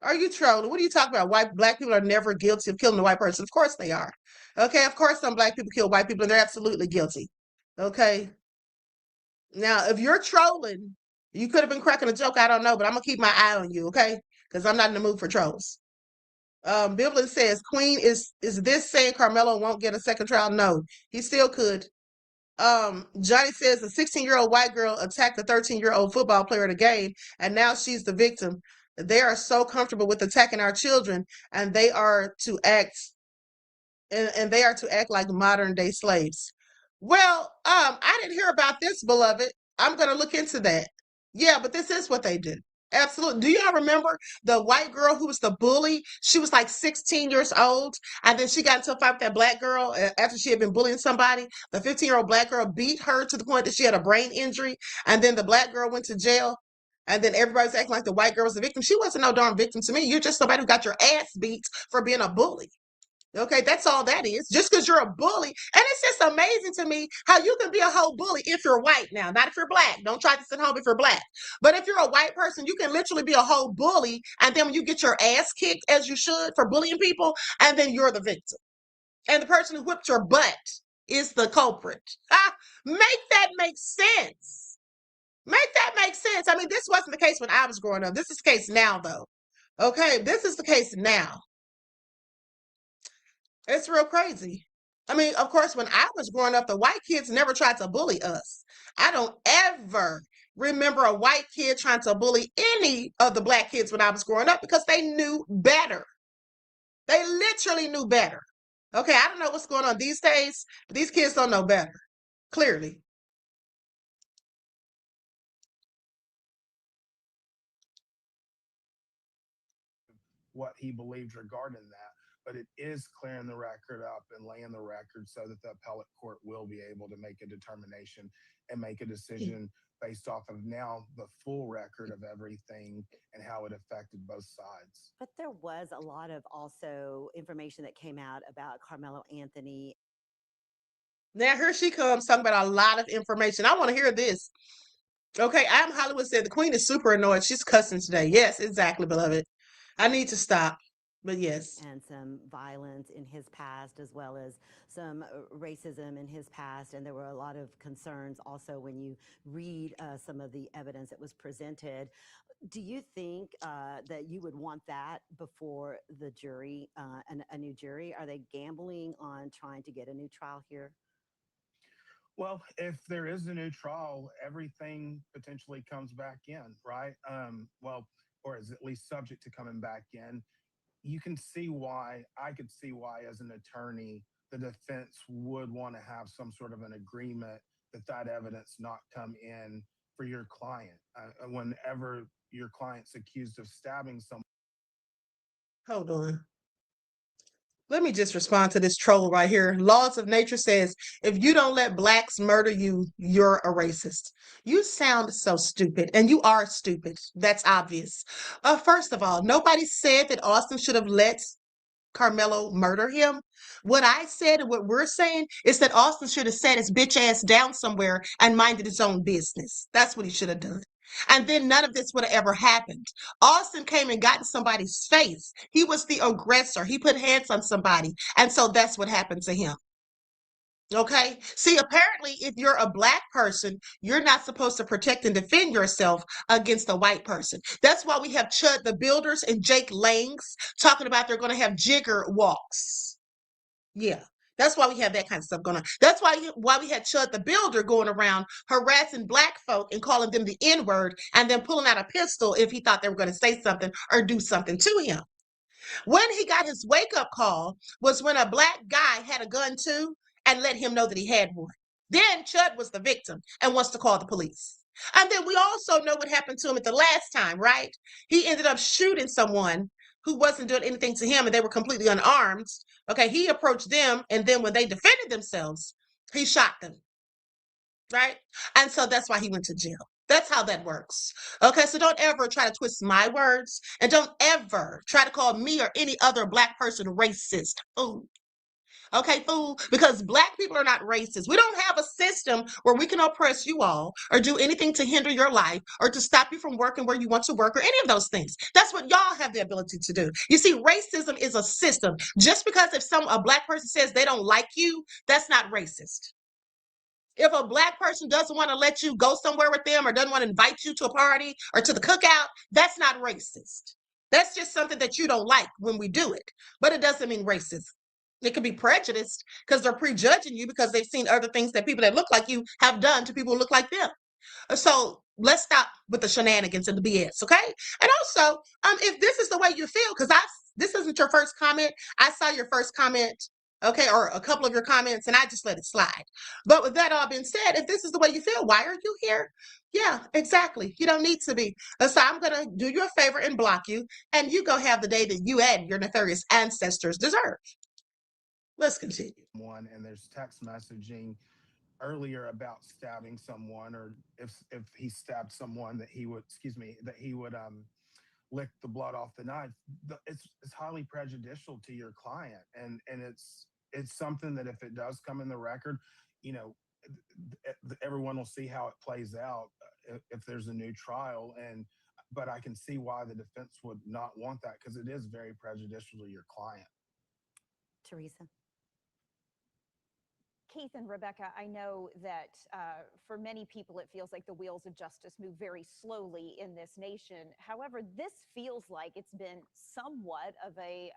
Are you trolling? What are you talking about? Black people are never guilty of killing a white person. Of course they are. Okay, of course some black people kill white people and they're absolutely guilty. Okay. Now, if you're trolling, you could have been cracking a joke. I don't know, but I'm gonna keep my eye on you, okay? Because I'm not in the mood for trolls. Biblia says, Queen, is this saying Carmelo won't get a second trial? No, he still could. Johnny says a 16-year-old white girl attacked a 13-year-old football player at a game, and now she's the victim. They are so comfortable with attacking our children, and they are to act and they are to act like modern day slaves. Well, I didn't hear about this, beloved. I'm gonna look into that. Yeah, but this is what they do. Absolutely. Do y'all remember the white girl who was the bully? She was like 16 years old, and then she got into a fight with that black girl after she had been bullying somebody. The 15-year-old black girl beat her to the point that she had a brain injury, and then the black girl went to jail. And then everybody's acting like the white girl was the victim. She wasn't no darn victim to me. You're just somebody who got your ass beat for being a bully. Okay, that's all that is. Just because you're a bully. And it's just amazing to me how you can be a whole bully if you're white now, not if you're black. Don't try to sit home if you're black. But if you're a white person, you can literally be a whole bully. And then when you get your ass kicked, as you should, for bullying people, and then you're the victim. And the person who whipped your butt is the culprit. Make that make sense. Make that make sense. I mean, this wasn't the case when I was growing up. This is the case now, though. Okay, this is the case now. It's real crazy. I mean, of course, when I was growing up, the white kids never tried to bully us. I don't ever remember a white kid trying to bully any of the black kids when I was growing up because they knew better. They literally knew better. Okay, I don't know what's going on these days, but these kids don't know better. Clearly. What he believed regarding that, but it is clearing the record up and laying the record so that the appellate court will be able to make a determination and make a decision based off of now the full record of everything and how it affected both sides. But there was a lot of also information that came out about Carmelo Anthony. Now here she comes talking about a lot of information. I want to hear this. Okay, I'm Hollywood said the queen is super annoyed. She's cussing today. Yes, exactly, beloved. I need to stop, but yes. And some violence in his past, as well as some racism in his past. And there were a lot of concerns also when you read some of the evidence that was presented. Do you think that you would want that before the jury, a new jury? Are they gambling on trying to get a new trial here? Well, if there is a new trial, everything potentially comes back in, right? Or is at least subject to coming back in. You can see why, I could see why as an attorney, the defense would want to have some sort of an agreement that evidence not come in for your client. Whenever your client's accused of stabbing someone. Hold on. Let me just respond to this troll right here. Laws of Nature says, if you don't let blacks murder you, you're a racist. You sound so stupid, and you are stupid. That's obvious. First of all, nobody said that Austin should have let Carmelo murder him. What I said and what we're saying is that Austin should have sat his bitch ass down somewhere and minded his own business. That's what he should have done. And then none of this would have ever happened. Austin came and got in somebody's face. He was the aggressor. He put hands on somebody. And so that's what happened to him. Okay. See, apparently, if you're a black person, you're not supposed to protect and defend yourself against a white person. That's why we have Chud the Builders and Jake Langs talking about they're going to have jigger walks. Yeah. That's why we have that kind of stuff going on. That's why we had Chud the Builder going around harassing black folk and calling them the N-word and then pulling out a pistol if he thought they were going to say something or do something to him. When he got his wake-up call was when a black guy had a gun too and let him know that he had one. Then Chud was the victim and wants to call the police. And then we also know what happened to him at the last time, right? He ended up shooting someone who wasn't doing anything to him and they were completely unarmed. Okay, he approached them and then when they defended themselves, he shot them, right? And so that's why he went to jail. That's how that works. Okay, so don't ever try to twist my words and don't ever try to call me or any other black person racist. Fool. Okay, fool, because black people are not racist. We don't have a system where we can oppress you all or do anything to hinder your life or to stop you from working where you want to work or any of those things. That's what y'all have the ability to do. You see, racism is a system. Just because if a black person says they don't like you, that's not racist. If a black person doesn't want to let you go somewhere with them or doesn't want to invite you to a party or to the cookout, that's not racist. That's just something that you don't like when we do it, but it doesn't mean racist. It could be prejudiced because they're prejudging you because they've seen other things that people that look like you have done to people who look like them. So let's stop with the shenanigans and the BS, okay? And also, if this is the way you feel, because this isn't your first comment. I saw your first comment, okay, or a couple of your comments, and I just let it slide. But with that all being said, if this is the way you feel, why are you here? Yeah, exactly. You don't need to be. So I'm going to do you a favor and block you, and you go have the day that you and your nefarious ancestors deserve. Let's continue. One, and there's text messaging earlier about stabbing someone, or if he stabbed someone that he would, lick the blood off the knife. It's highly prejudicial to your client, and it's something that if it does come in the record, you know, everyone will see how it plays out if there's a new trial. But I can see why the defense would not want that because it is very prejudicial to your client. Teresa. Keith and Rebecca, I know that for many people, it feels like the wheels of justice move very slowly in this nation. However, this feels like it's been somewhat of a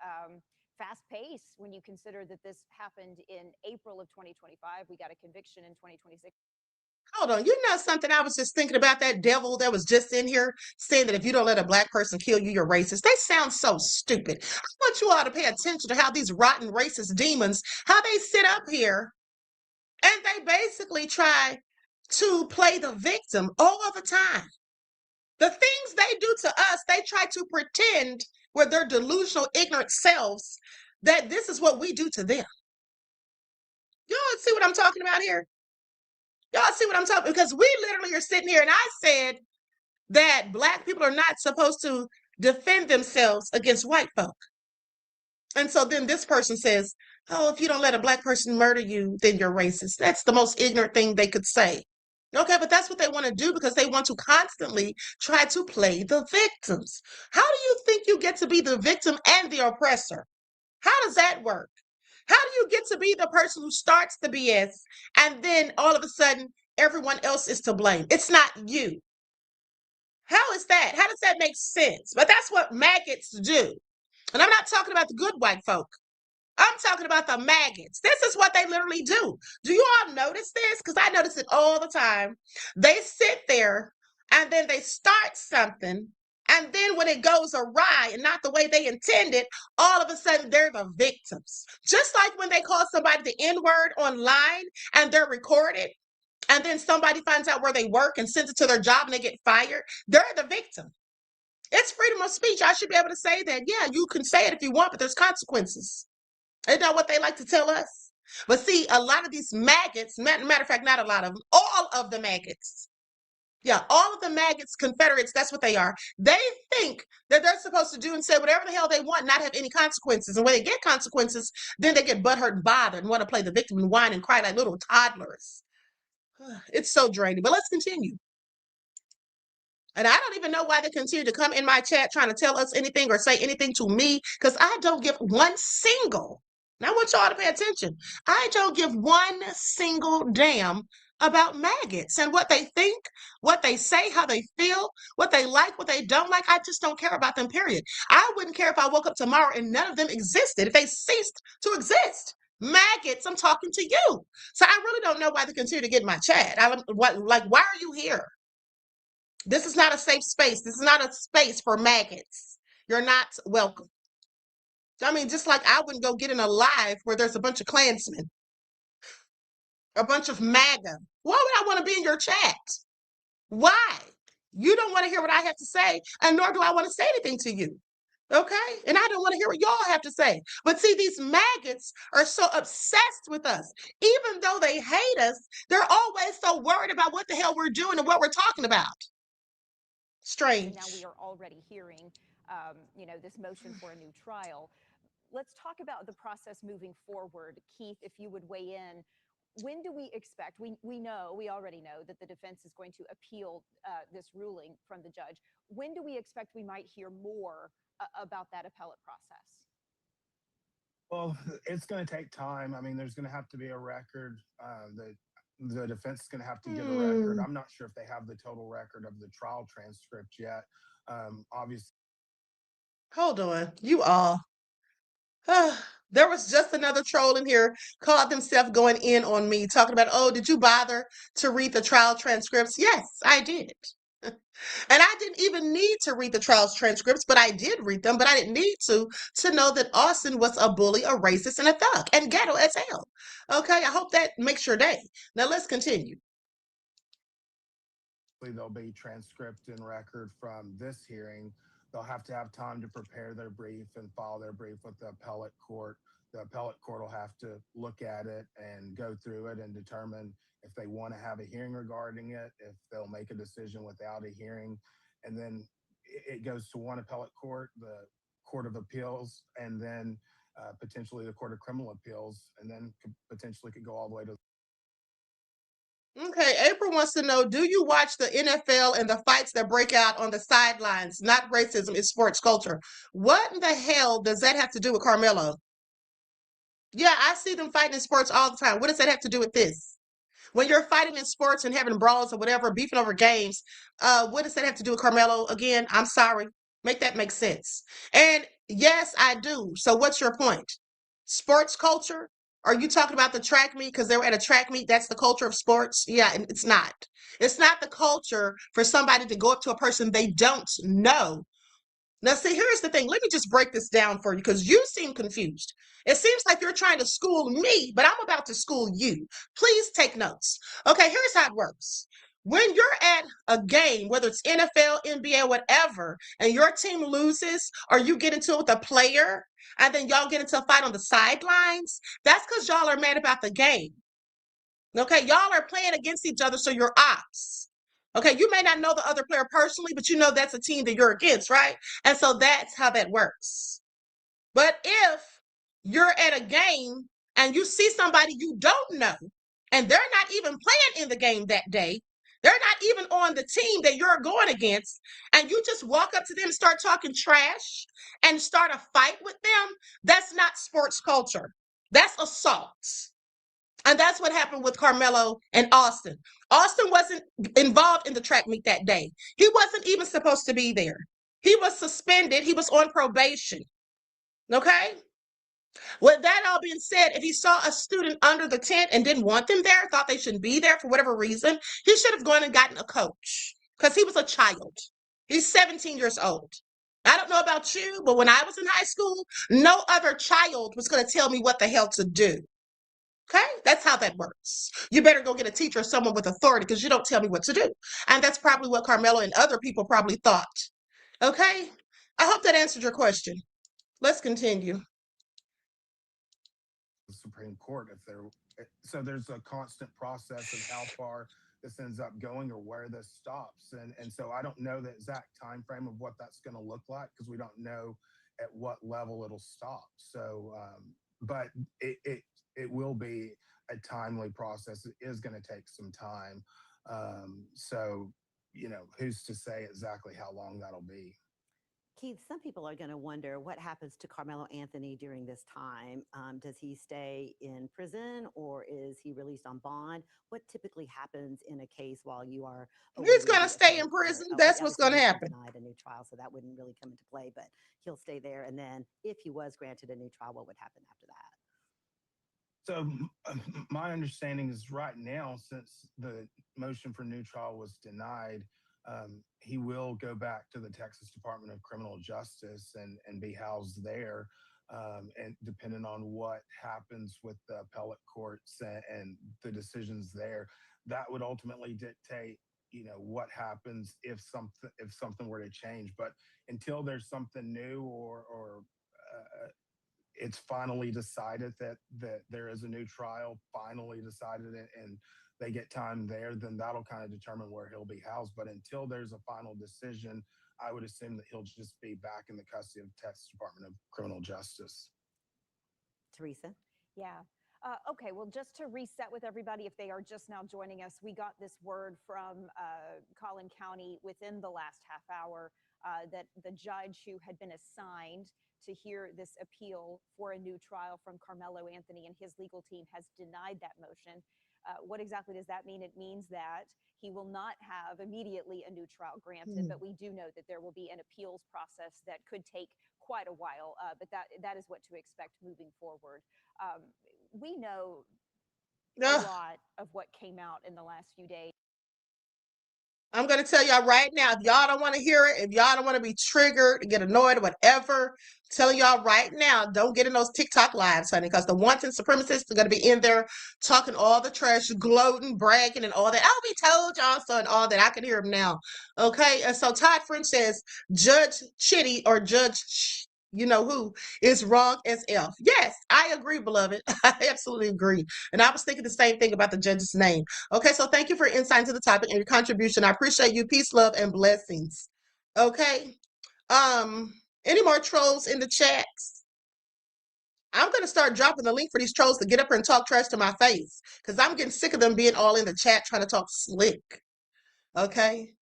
fast pace when you consider that this happened in April of 2025. We got a conviction in 2026. Hold on. You know something? I was just thinking about that devil that was just in here saying that if you don't let a black person kill you, you're racist. They sound so stupid. I want you all to pay attention to how these rotten racist demons, how they sit up here and they basically try to play the victim all of the time. The things they do to us, they try to pretend with their delusional, ignorant selves that this is what we do to them. Y'all see what I'm talking about here? Y'all see what I'm talking about? Because we literally are sitting here and I said that black people are not supposed to defend themselves against white folk. And so then this person says, oh, if you don't let a black person murder you, then you're racist. That's the most ignorant thing they could say. Okay, but that's what they want to do because they want to constantly try to play the victims. How do you think you get to be the victim and the oppressor? How does that work? How do you get to be the person who starts the BS and then all of a sudden everyone else is to blame? It's not you. How is that? How does that make sense? But that's what maggots do. And I'm not talking about the good white folk. I'm talking about the maggots. This is what they literally do. Do you all notice this? Because I notice it all the time. They sit there and then they start something. And then when it goes awry and not the way they intended, all of a sudden they're the victims. Just like when they call somebody the N-word online and they're recorded, and then somebody finds out where they work and sends it to their job and they get fired, they're the victim. It's freedom of speech. I should be able to say that. Yeah, you can say it if you want, but there's consequences. Isn't that what they like to tell us? But see, a lot of these maggots, matter of fact, not a lot of them, all of the maggots. Yeah, all of the maggots, Confederates, that's what they are. They think that they're supposed to do and say whatever the hell they want, not have any consequences. And when they get consequences, then they get butthurt and bothered and want to play the victim and whine and cry like little toddlers. It's so draining, but let's continue. And I don't even know why they continue to come in my chat trying to tell us anything or say anything to me because I don't give one single And I want y'all to pay attention. I don't give one single damn about maggots and what they think, what they say, how they feel, what they like, what they don't like. I just don't care about them, period. I wouldn't care if I woke up tomorrow and none of them existed, if they ceased to exist. Maggots, I'm talking to you. So I really don't know why they continue to get in my chat. Why are you here? This is not a safe space. This is not a space for maggots. You're not welcome. I mean, just like I wouldn't go get in a live where there's a bunch of Klansmen, a bunch of MAGA. Why would I want to be in your chat? Why? You don't want to hear what I have to say, and nor do I want to say anything to you. Okay? And I don't want to hear what y'all have to say. But see, these maggots are so obsessed with us. Even though they hate us, they're always so worried about what the hell we're doing and what we're talking about. Strange. Now we are already hearing, this motion for a new trial. Let's talk about the process moving forward. Keith, if you would weigh in, when do we expect, we already know that the defense is going to appeal this ruling from the judge. When do we expect we might hear more about that appellate process? Well, it's going to take time. I mean, there's going to have to be a record. The defense is going to have to get a record. I'm not sure if they have the total record of the trial transcript yet. Obviously. Hold on, you all. There was just another troll in here, called themselves going in on me, talking about, oh, did you bother to read the trial transcripts? Yes, I did. And I didn't even need to read the trial transcripts, but I did read them, but I didn't need to know that Austin was a bully, a racist, and a thug, and ghetto as hell. Okay, I hope that makes your day. Now let's continue. There'll be transcript and record from this hearing. They'll have to have time to prepare their brief and file their brief with the appellate court. The appellate court will have to look at it and go through it and determine if they want to have a hearing regarding it, if they'll make a decision without a hearing. And then it goes to one appellate court, the Court of Appeals, and then potentially the Court of Criminal Appeals, and then potentially could go all the way to. Okay, April wants to know, do you watch the NFL and the fights that break out on the sidelines? Not racism, it's sports culture. What in the hell does that have to do with Carmelo? Yeah, I see them fighting in sports all the time. What does that have to do with this? When you're fighting in sports and having brawls or whatever, beefing over games, what does that have to do with Carmelo? Again, I'm sorry. Make that make sense. And yes, I do. So what's your point? Sports culture? Are you talking about the track meet because they were at a track meet? That's the culture of sports? Yeah, and it's not. It's not the culture for somebody to go up to a person they don't know. Now, see, here's the thing. Let me just break this down for you because you seem confused. It seems like you're trying to school me, but I'm about to school you. Please take notes. Okay, here's how it works. When you're at a game, whether it's NFL, NBA, whatever, and your team loses or you get into it with a player and then y'all get into a fight on the sidelines, that's because y'all are mad about the game. Okay, y'all are playing against each other, so you're ops. Okay, you may not know the other player personally, but you know that's a team that you're against, right? And so that's how that works. But if you're at a game and you see somebody you don't know, and they're not even playing in the game that day, they're not even on the team that you're going against, and you just walk up to them and start talking trash and start a fight with them, that's not sports culture. That's assault. And that's what happened with Carmelo and Austin. Austin wasn't involved in the track meet that day. He wasn't even supposed to be there. He was suspended. He was on probation. Okay? With that all being said, if he saw a student under the tent and didn't want them there, thought they shouldn't be there for whatever reason, he should have gone and gotten a coach because he was a child. He's 17 years old. I don't know about you, but when I was in high school, no other child was going to tell me what the hell to do. Okay, that's how that works. You better go get a teacher or someone with authority because you don't tell me what to do. And that's probably what Carmelo and other people probably thought. Okay, I hope that answered your question. Let's continue. The Supreme Court, so there's a constant process of how far this ends up going or where this stops, and so I don't know the exact time frame of what that's going to look like because we don't know at what level it'll stop. So, but it will be a timely process. It is going to take some time. So, who's to say exactly how long that'll be? Keith, some people are going to wonder what happens to Carmelo Anthony during this time. Does he stay in prison or is he released on bond? What typically happens in a case while you are He's awaiting gonna the stay in appellate court? prison. That's what's Obviously, gonna he's been happen. denied a new trial, so that wouldn't really come into play, but he'll stay there. And then if he was granted a new trial, what would happen after that? So my understanding is right now, since the motion for new trial was denied, he will go back to the Texas Department of Criminal Justice and be housed there. And depending on what happens with the appellate courts and the decisions there, that would ultimately dictate, what happens if something were to change. But until there's something new or it's finally decided that there is a new trial, finally decided it, and they get time there, then that'll kind of determine where he'll be housed. But until there's a final decision, I would assume that he'll just be back in the custody of the Texas Department of Criminal Justice. Teresa? Yeah. Okay, well, just to reset with everybody, if they are just now joining us, we got this word from Collin County within the last half hour that the judge who had been assigned to hear this appeal for a new trial from Carmelo Anthony and his legal team has denied that motion. What exactly does that mean? It means that he will not have immediately a new trial granted, but we do know that there will be an appeals process that could take quite a while, but that is what to expect moving forward. We know a lot of what came out in the last few days. I'm going to tell y'all right now, if y'all don't want to hear it, if y'all don't want to be triggered, get annoyed or whatever, I'm telling y'all right now, don't get in those TikTok lives, honey, because the wanton supremacists are going to be in there talking all the trash, gloating, bragging, and all that. Oh, we told y'all so and all that. I can hear them now. Okay. And so Todd French says, Judge Chitty or Judge you know who is wrong as F. Yes, I agree, beloved. I absolutely agree. And I was thinking the same thing about the judge's name. Okay, so thank you for your insight into the topic and your contribution. I appreciate you. Peace, love, and blessings. Okay. Any more trolls in the chats? I'm gonna start dropping the link for these trolls to get up here and talk trash to my face. Because I'm getting sick of them being all in the chat trying to talk slick. Okay.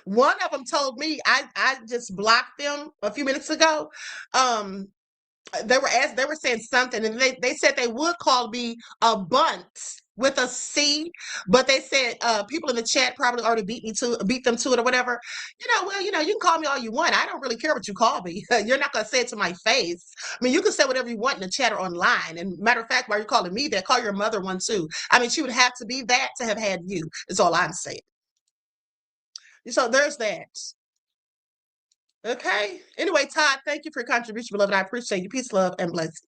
One of them told me I just blocked them a few minutes ago. They were saying something, and they said they would call me a bunt with a C, but they said people in the chat probably already beat them to it or whatever. Well, you can call me all you want. I don't really care what you call me. You're not gonna say it to my face. I mean, you can say whatever you want in the chat or online. And matter of fact, while you're calling me that, call your mother one too. I mean, she would have to be that to have had you. Is all I'm saying. So there's that. Okay. Anyway, Todd, thank you for your contribution, beloved. I appreciate you. Peace, love, and blessings.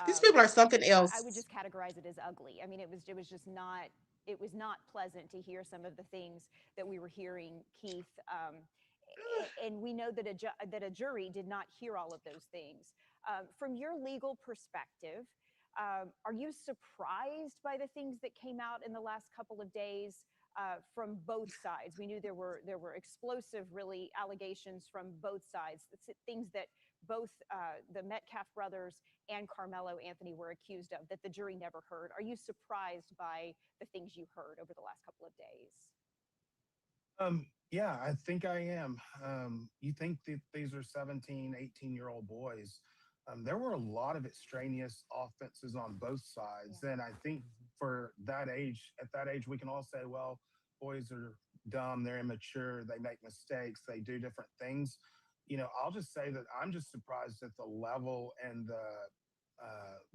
These people are something else. I would just categorize it as ugly. I mean, it was just not. It was not pleasant to hear some of the things that we were hearing, Keith. And we know that a jury did not hear all of those things. From your legal perspective, are you surprised by the things that came out in the last couple of days from both sides? We knew there were explosive, really, allegations from both sides. Things that both the Metcalf brothers and Carmelo Anthony were accused of that the jury never heard. Are you surprised by the things you heard over the last couple of days? Yeah, I think I am. You think that these are 17, 18-year-old boys. There were a lot of extraneous offenses on both sides. And I think at that age, we can all say, well, boys are dumb, they're immature, they make mistakes, they do different things. I'll just say that I'm just surprised at the level and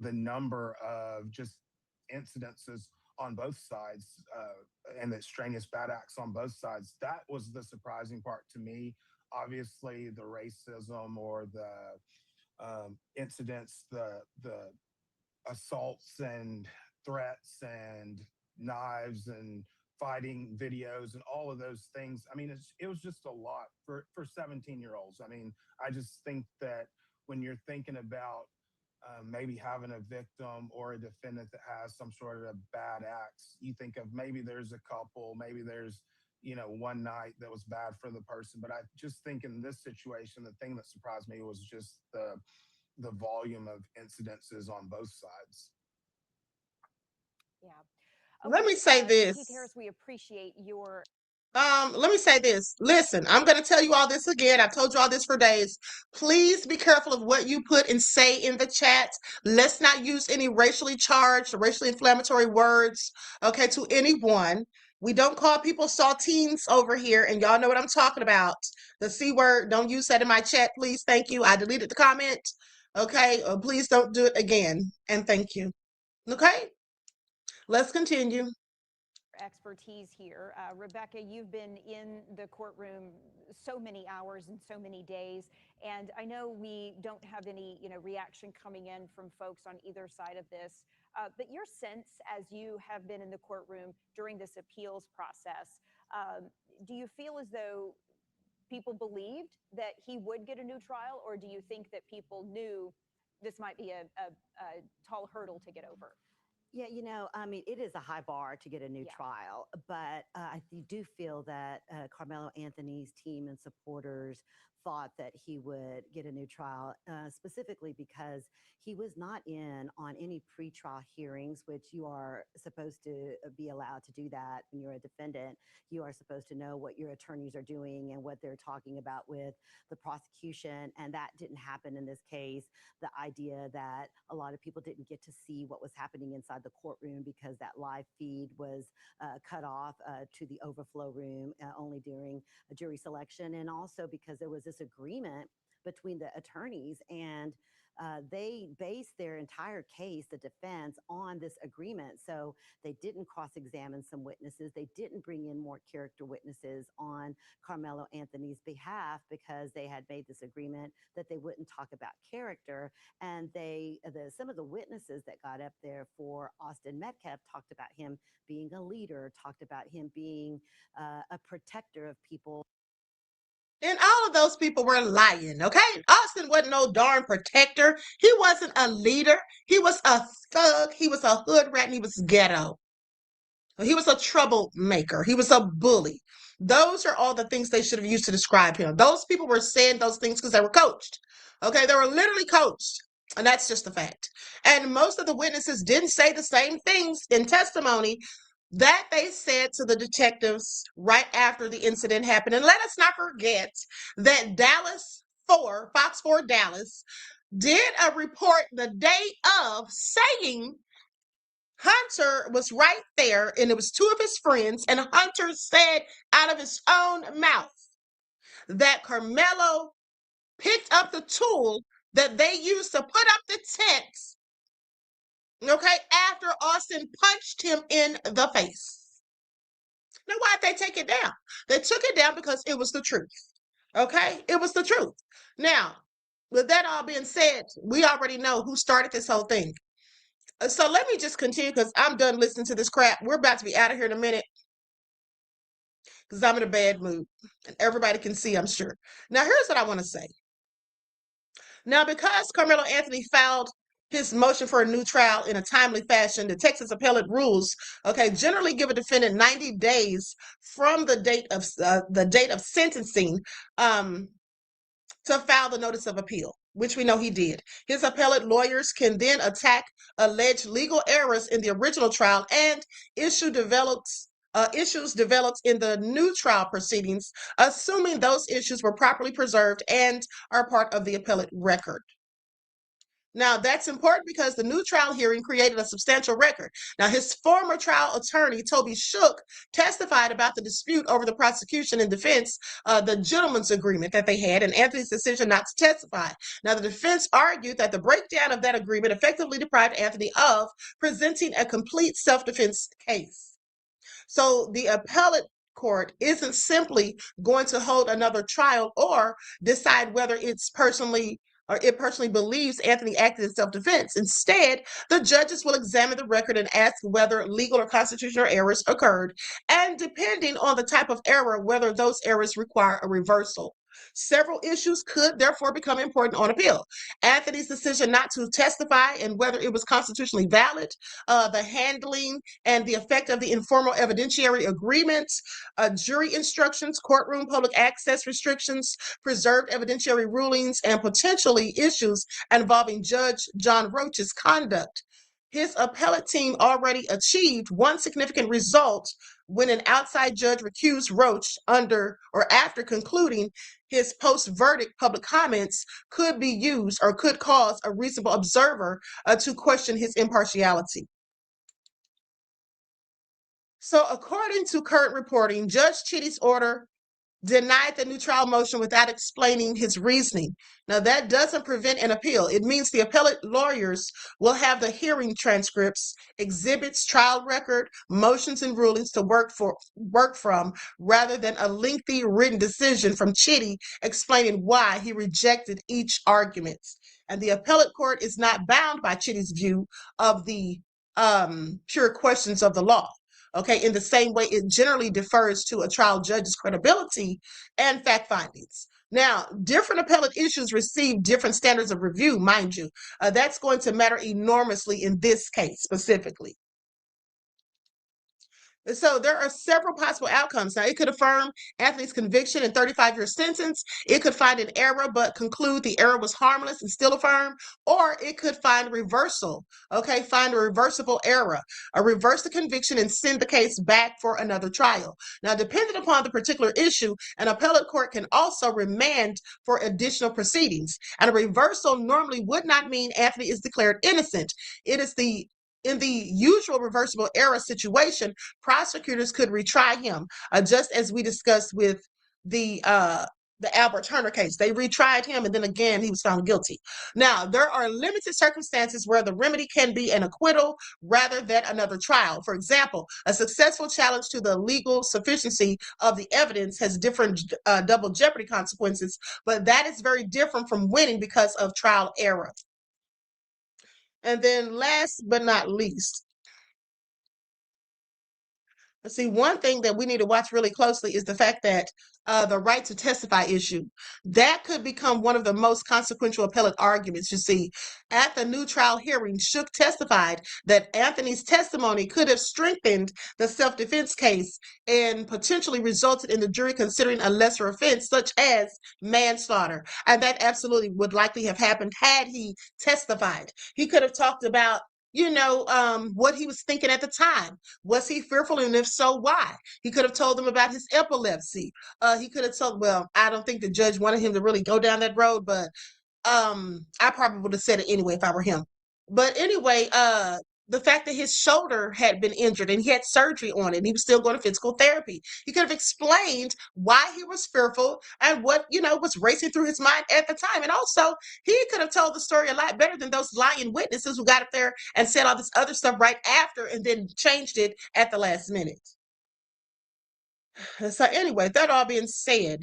the number of just incidences on both sides and the extraneous bad acts on both sides. That was the surprising part to me. Obviously, the racism or the incidents, the assaults and threats and knives and fighting videos and all of those things. I mean, it was just a lot for 17-year-olds. I mean, I just think that when you're thinking about maybe having a victim or a defendant that has some sort of bad acts, you think of maybe there's a couple, maybe there's one night that was bad for the person. But I just think in this situation, the thing that surprised me was just the volume of incidences on both sides. Yeah. Let me say this. Keith Harris, we appreciate your Let me say this. Listen, I'm going to tell you all this again. I've told you all this for days. Please be careful of what you put and say in the chat. Let's not use any racially charged or racially inflammatory words, okay, to anyone. We don't call people saltines over here, and y'all know what I'm talking about. The C word, don't use that in my chat, please. Thank you. I deleted the comment. Okay, please don't do it again. And thank you. Okay, let's continue. Expertise here. Rebecca, you've been in the courtroom so many hours and so many days, and I know we don't have any, reaction coming in from folks on either side of this, but your sense as you have been in the courtroom during this appeals process, do you feel as though people believed that he would get a new trial, or do you think that people knew this might be a tall hurdle to get over? Yeah, it is a high bar to get a new trial, but I do feel that Carmelo Anthony's team and supporters thought that he would get a new trial, specifically because he was not in on any pretrial hearings, which you are supposed to be allowed to do that when you're a defendant. You are supposed to know what your attorneys are doing and what they're talking about with the prosecution, and that didn't happen in this case. The idea that a lot of people didn't get to see what was happening inside the courtroom because that live feed was cut off to the overflow room only during a jury selection, and also because there was this agreement between the attorneys, and they based their entire case, the defense, on this agreement. So they didn't cross-examine some witnesses. They didn't bring in more character witnesses on Carmelo Anthony's behalf because they had made this agreement that they wouldn't talk about character. And some of the witnesses that got up there for Austin Metcalf talked about him being a leader, talked about him being a protector of people. And all of those people were lying, okay? Austin wasn't no darn protector. He wasn't a leader. He was a thug. He was a hood rat, and he was ghetto. He was a troublemaker. He was a bully. Those are all the things they should have used to describe him. Those people were saying those things because they were coached. Okay, they were literally coached. And that's just a fact. And most of the witnesses didn't say the same things in testimony that they said to the detectives right after the incident happened. And let us not forget that Fox 4 Dallas did a report the day of saying Hunter was right there, and it was two of his friends, and Hunter said out of his own mouth that Carmelo picked up the tool that they used to put up the tents, okay, after Austin punched him in the face. Now, why'd they take it down? They took it down because it was the truth, okay? It was the truth. Now, with that all being said, we already know who started this whole thing. So let me just continue because I'm done listening to this crap. We're about to be out of here in a minute because I'm in a bad mood. And everybody can see, I'm sure. Now, here's what I want to say. Now, because Carmelo Anthony filed his motion for a new trial in a timely fashion, the Texas appellate rules, okay, generally give a defendant 90 days from the date of sentencing to file the notice of appeal, which we know he did. His appellate lawyers can then attack alleged legal errors in the original trial and issues developed in the new trial proceedings, assuming those issues were properly preserved and are part of the appellate record. Now, that's important because the new trial hearing created a substantial record. Now, his former trial attorney, Toby Shook, testified about the dispute over the prosecution and defense, the gentleman's agreement that they had, and Anthony's decision not to testify. Now, the defense argued that the breakdown of that agreement effectively deprived Anthony of presenting a complete self-defense case. So the appellate court isn't simply going to hold another trial or decide whether it personally believes Anthony acted in self-defense. Instead, the judges will examine the record and ask whether legal or constitutional errors occurred, and depending on the type of error, whether those errors require a reversal. Several issues could therefore become important on appeal. Anthony's decision not to testify and whether it was constitutionally valid, the handling and the effect of the informal evidentiary agreements, jury instructions, courtroom public access restrictions, preserved evidentiary rulings, and potentially issues involving Judge John Roach's conduct. His appellate team already achieved one significant result when an outside judge recused Roach under or after concluding his post-verdict public comments could be used or could cause a reasonable observer to question his impartiality. So according to current reporting, Judge Chitty's order denied the new trial motion without explaining his reasoning. Now, that doesn't prevent an appeal. It means the appellate lawyers will have the hearing transcripts, exhibits, trial record, motions, and rulings to work from, rather than a lengthy written decision from Chitty explaining why he rejected each argument. And the appellate court is not bound by Chitty's view of the pure questions of the law. Okay, in the same way it generally defers to a trial judge's credibility and fact findings. Now, different appellate issues receive different standards of review, mind you. That's going to matter enormously in this case specifically. So there are several possible outcomes. Now, it could affirm Anthony's conviction and 35-year sentence. It could find an error but conclude the error was harmless and still affirm, or it could find reversal. Okay, find a reversible error, reverse the conviction and send the case back for another trial. Now, depending upon the particular issue, an appellate court can also remand for additional proceedings. And a reversal normally would not mean Anthony is declared innocent. It is in the usual reversible error situation, prosecutors could retry him, just as we discussed with the Albert Turner case. They retried him, and then again, he was found guilty. Now, there are limited circumstances where the remedy can be an acquittal rather than another trial. For example, a successful challenge to the legal sufficiency of the evidence has different double jeopardy consequences, but that is very different from winning because of trial error. And then last but not least, let's see, one thing that we need to watch really closely is the fact that the right to testify issue, that could become one of the most consequential appellate arguments. You see, at the new trial hearing, Shook testified that Anthony's testimony could have strengthened the self-defense case and potentially resulted in the jury considering a lesser offense, such as manslaughter. And that absolutely would likely have happened had he testified. He could have talked about what he was thinking at the time. Was he fearful? And if so, why? He could have told them about his epilepsy. He could have told, well, I don't think the judge wanted him to really go down that road, but I probably would have said it anyway if I were him. But anyway, the fact that his shoulder had been injured and he had surgery on it, and he was still going to physical therapy. He could have explained why he was fearful and what, was racing through his mind at the time. And also, he could have told the story a lot better than those lying witnesses who got up there and said all this other stuff right after and then changed it at the last minute. So anyway, that all being said,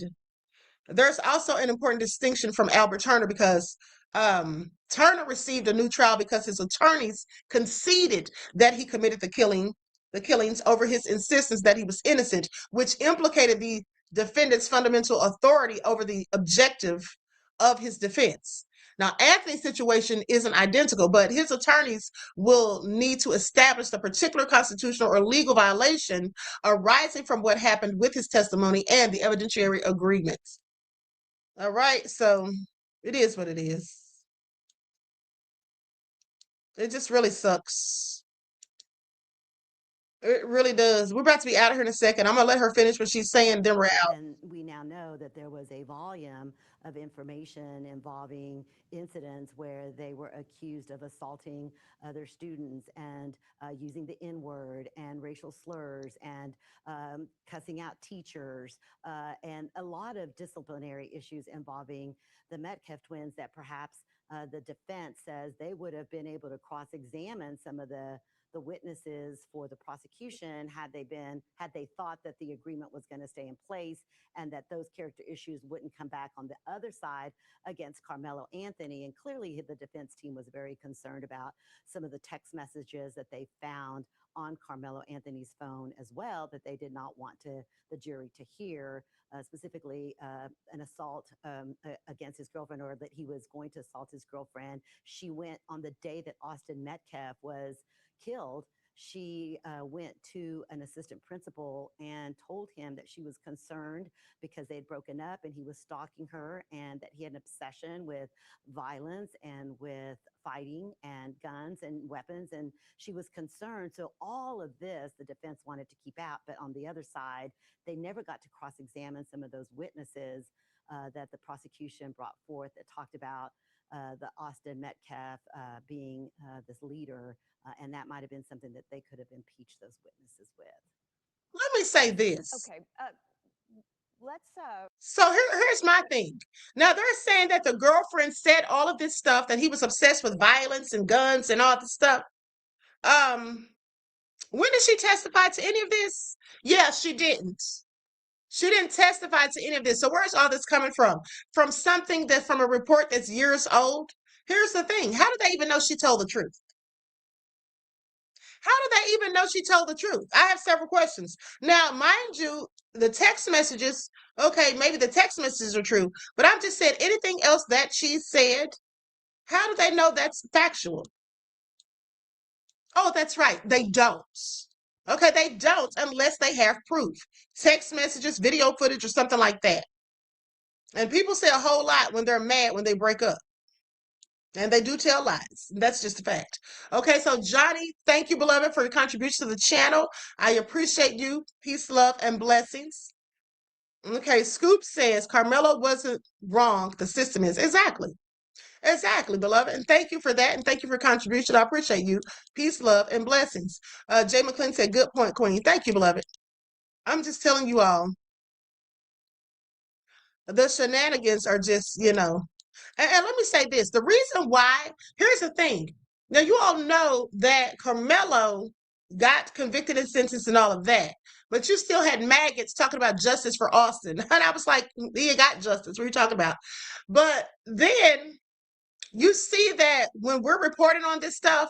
there's also an important distinction from Albert Turner because Turner received a new trial because his attorneys conceded that he committed the killings over his insistence that he was innocent, which implicated the defendant's fundamental authority over the objective of his defense. Now, Anthony's situation isn't identical, but his attorneys will need to establish the particular constitutional or legal violation arising from what happened with his testimony and the evidentiary agreements. All right, so it is what it is. It just really sucks. It really does. We're about to be out of here in a second. I'm going to let her finish what she's saying, then we're out. And we now know that there was a volume of information involving incidents where they were accused of assaulting other students and using the N-word and racial slurs and cussing out teachers and a lot of disciplinary issues involving the Metcalf twins that perhaps the defense says they would have been able to cross-examine some of the witnesses for the prosecution had they thought that the agreement was going to stay in place and that those character issues wouldn't come back on the other side against Carmelo Anthony. And clearly the defense team was very concerned about some of the text messages that they found on Carmelo Anthony's phone as well that they did not want the jury to hear, specifically an assault against his girlfriend, or that he was going to assault his girlfriend. She went on the day that Austin Metcalf was killed. she went to an assistant principal and told him that she was concerned because they'd broken up and he was stalking her, and that he had an obsession with violence and with fighting and guns and weapons, and she was concerned. So all of this the defense wanted to keep out, but on the other side, they never got to cross-examine some of those witnesses that the prosecution brought forth that talked about the Austin Metcalf being this leader, and that might have been something that they could have impeached those witnesses with. Let me say this. Okay. Let's So here's my thing. Now they're saying that the girlfriend said all of this stuff, that he was obsessed with violence and guns and all this stuff. When did she testify to any of this? Yeah, she didn't. She didn't testify to any of this. So where's all this coming from? From something that, from a report that's years old? Here's the thing. How do they even know she told the truth? How do they even know she told the truth? I have several questions. Now, mind you, the text messages, okay, maybe the text messages are true, but I'm just saying anything else that she said, how do they know that's factual? Oh, that's right. They don't. Okay, they don't unless they have proof. Text messages, video footage, or something like that. And people say a whole lot when they're mad when they break up. And they do tell lies. That's just a fact. Okay, so Johnny, thank you, beloved, for your contribution to the channel. I appreciate you. Peace, love, and blessings. Okay, Scoop says Karmelo wasn't wrong. The system is. Exactly. Exactly, beloved. And thank you for that. And thank you for your contribution. I appreciate you. Peace, love, and blessings. Jay McClin said, good point, Queen. Thank you, beloved. I'm just telling you all. The shenanigans are just, and let me say this. The reason why, here's the thing. Now, you all know that Karmelo got convicted and sentenced and all of that, but you still had maggots talking about justice for Austin. And I was like, he got justice. What are you talking about? But then you see that when we're reporting on this stuff,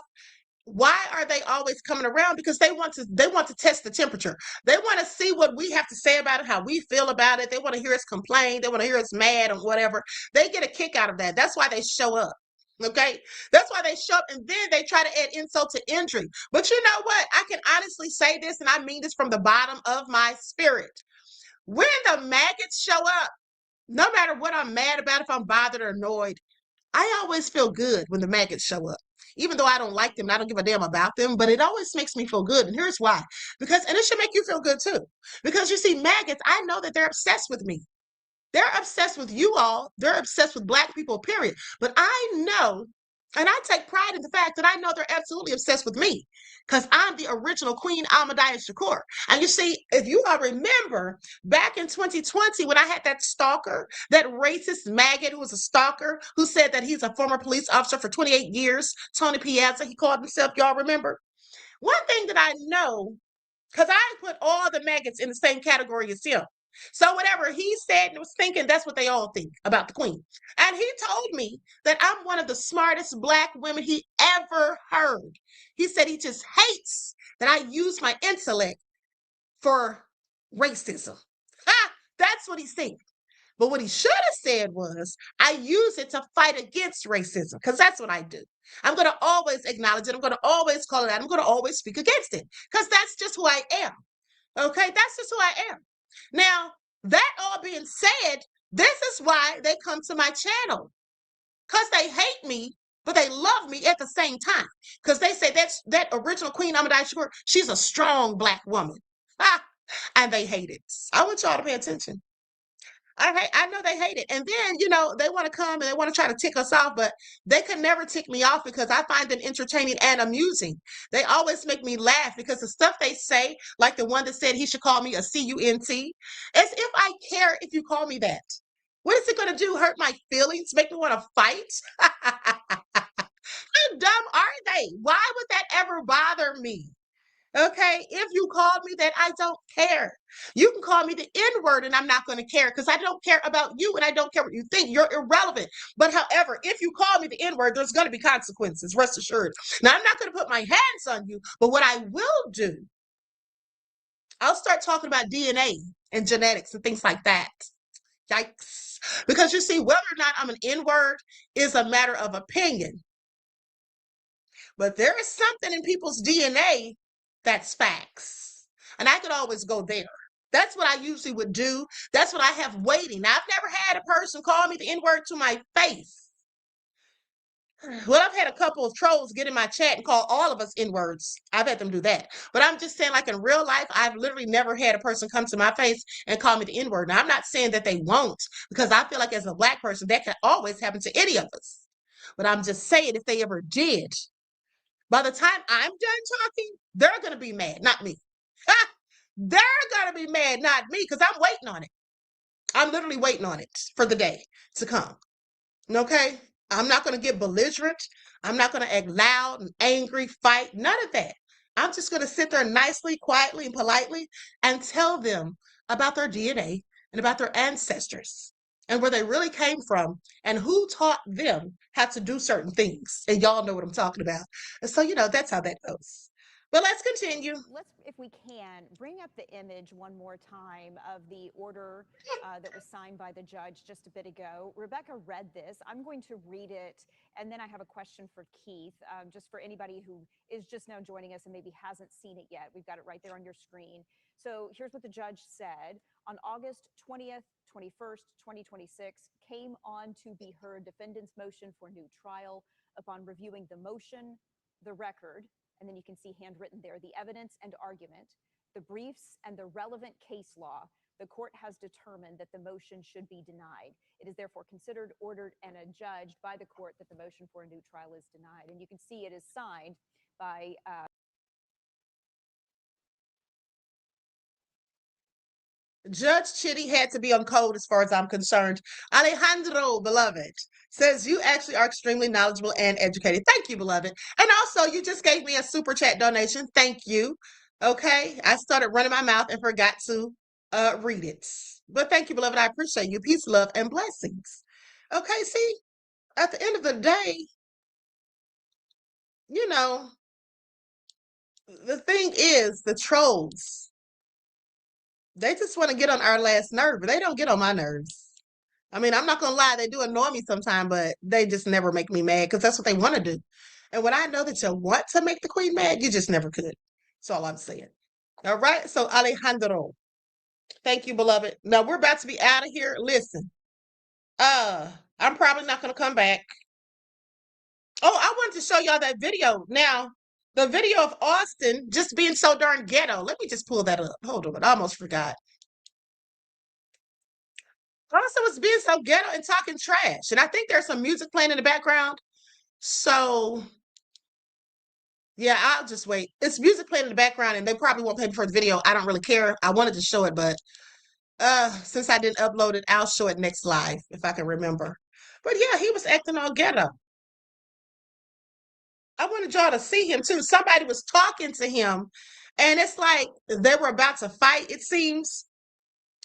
why are they always coming around? Because they want to test the temperature. They want to see what we have to say about it, how we feel about it. They want to hear us complain. They want to hear us mad or whatever. They get a kick out of that. That's why they show up. Okay, that's why they show up, and then they try to add insult to injury. But you know what? I can honestly say this, and I mean this from the bottom of my spirit. When the maggots show up, no matter what I'm mad about, if I'm bothered or annoyed, I always feel good when the maggots show up. Even though I don't like them, I don't give a damn about them, but it always makes me feel good. And here's why. And it should make you feel good too. Because you see, maggots, I know that they're obsessed with me. They're obsessed with you all. They're obsessed with Black people, period. But I know, and I take pride in the fact that I know they're absolutely obsessed with me, because I'm the original Queen BREAKIng-Shakur. And you see, if you all remember, back in 2020, when I had that stalker, that racist maggot who was a stalker, who said that he's a former police officer for 28 years, Tony Piazza, he called himself, y'all remember? One thing that I know, because I put all the maggots in the same category as him. So whatever he said and was thinking, that's what they all think about the Queen. And he told me that I'm one of the smartest Black women he ever heard. He said he just hates that I use my intellect for racism. That's what he's saying. But what he should have said was, I use it to fight against racism, because that's what I do. I'm going to always acknowledge it. I'm going to always call it out. I'm going to always speak against it, because that's just who I am. Okay, that's just who I am. Now, that all being said, this is why they come to my channel, because they hate me, but they love me at the same time, because they say that original Queen BREAKIng-Shakur, she's a strong Black woman. And they hate it. I want y'all to pay attention. I know they hate it. And then, they want to come and they want to try to tick us off, but they can never tick me off because I find them entertaining and amusing. They always make me laugh because the stuff they say, like the one that said he should call me a CUNT, as if I care if you call me that. What is it going to do? Hurt my feelings? Make me want to fight? How dumb are they? Why would that ever bother me? Okay, if you called me that, I don't care. You can call me the N-word and I'm not going to care, because I don't care about you and I don't care what you think. You're irrelevant. But however, if you call me the N-word, there's going to be consequences, rest assured. Now, I'm not going to put my hands on you, but what I will do, I'll start talking about DNA and genetics and things like that. Yikes. Because you see, whether or not I'm an N-word is a matter of opinion. But there is something in people's DNA That's facts. And I could always go there. That's what I usually would do. That's what I have waiting. Now, I've never had a person call me the N-word to my face. Well, I've had a couple of trolls get in my chat and call all of us N-words. I've had them do that. But I'm just saying, like in real life, I've literally never had a person come to my face and call me the N-word. Now, I'm not saying that they won't, because I feel like as a Black person, that can always happen to any of us. But I'm just saying, if they ever did, by the time I'm done talking, they're going to be mad, not me. They're going to be mad, not me, because I'm waiting on it. I'm literally waiting on it for the day to come. Okay? I'm not going to get belligerent. I'm not going to act loud and angry, fight, none of that. I'm just going to sit there nicely, quietly, and politely and tell them about their DNA and about their ancestors and where they really came from and who taught them how to do certain things. And y'all know what I'm talking about. And so, that's how that goes. But let's continue. Let's, if we can, bring up the image one more time of the order that was signed by the judge just a bit ago. Rebecca read this. I'm going to read it, and then I have a question for Keith, just for anybody who is just now joining us and maybe hasn't seen it yet. We've got it right there on your screen. So here's what the judge said. On August 20th, 21st, 2026, came on to be heard defendant's motion for new trial. Upon reviewing the motion, the record, and then you can see handwritten there, the evidence and argument, the briefs, and the relevant case law, the court has determined that the motion should be denied. It is therefore considered, ordered, and adjudged by the court that the motion for a new trial is denied. And you can see it is signed by Judge Chitty had to be on code as far as I'm concerned. Alejandro, beloved, says you actually are extremely knowledgeable and educated. Thank you, beloved. And also, you just gave me a super chat donation. Thank you. Okay. I started running my mouth and forgot to read it. But thank you, beloved. I appreciate you. Peace, love, and blessings. Okay. See, at the end of the day, the thing is, the trolls, they just want to get on our last nerve, but they don't get on my nerves. I mean, I'm not going to lie, they do annoy me sometimes, but they just never make me mad because that's what they want to do. And when I know that you want to make the queen mad, you just never could. That's all I'm saying. All right. So, Alejandro, thank you, beloved. Now, we're about to be out of here. Listen, I'm probably not going to come back. Oh, I wanted to show y'all that video. Now, the video of Austin just being so darn ghetto. Let me just pull that up. Hold on. I almost forgot. Austin was being so ghetto and talking trash. And I think there's some music playing in the background. So, yeah, I'll just wait. It's music playing in the background, and they probably won't pay me for the video. I don't really care. I wanted to show it, but since I didn't upload it, I'll show it next live if I can remember. But yeah, he was acting all ghetto. I wanted y'all to see him too. Somebody was talking to him, and it's like they were about to fight, it seems.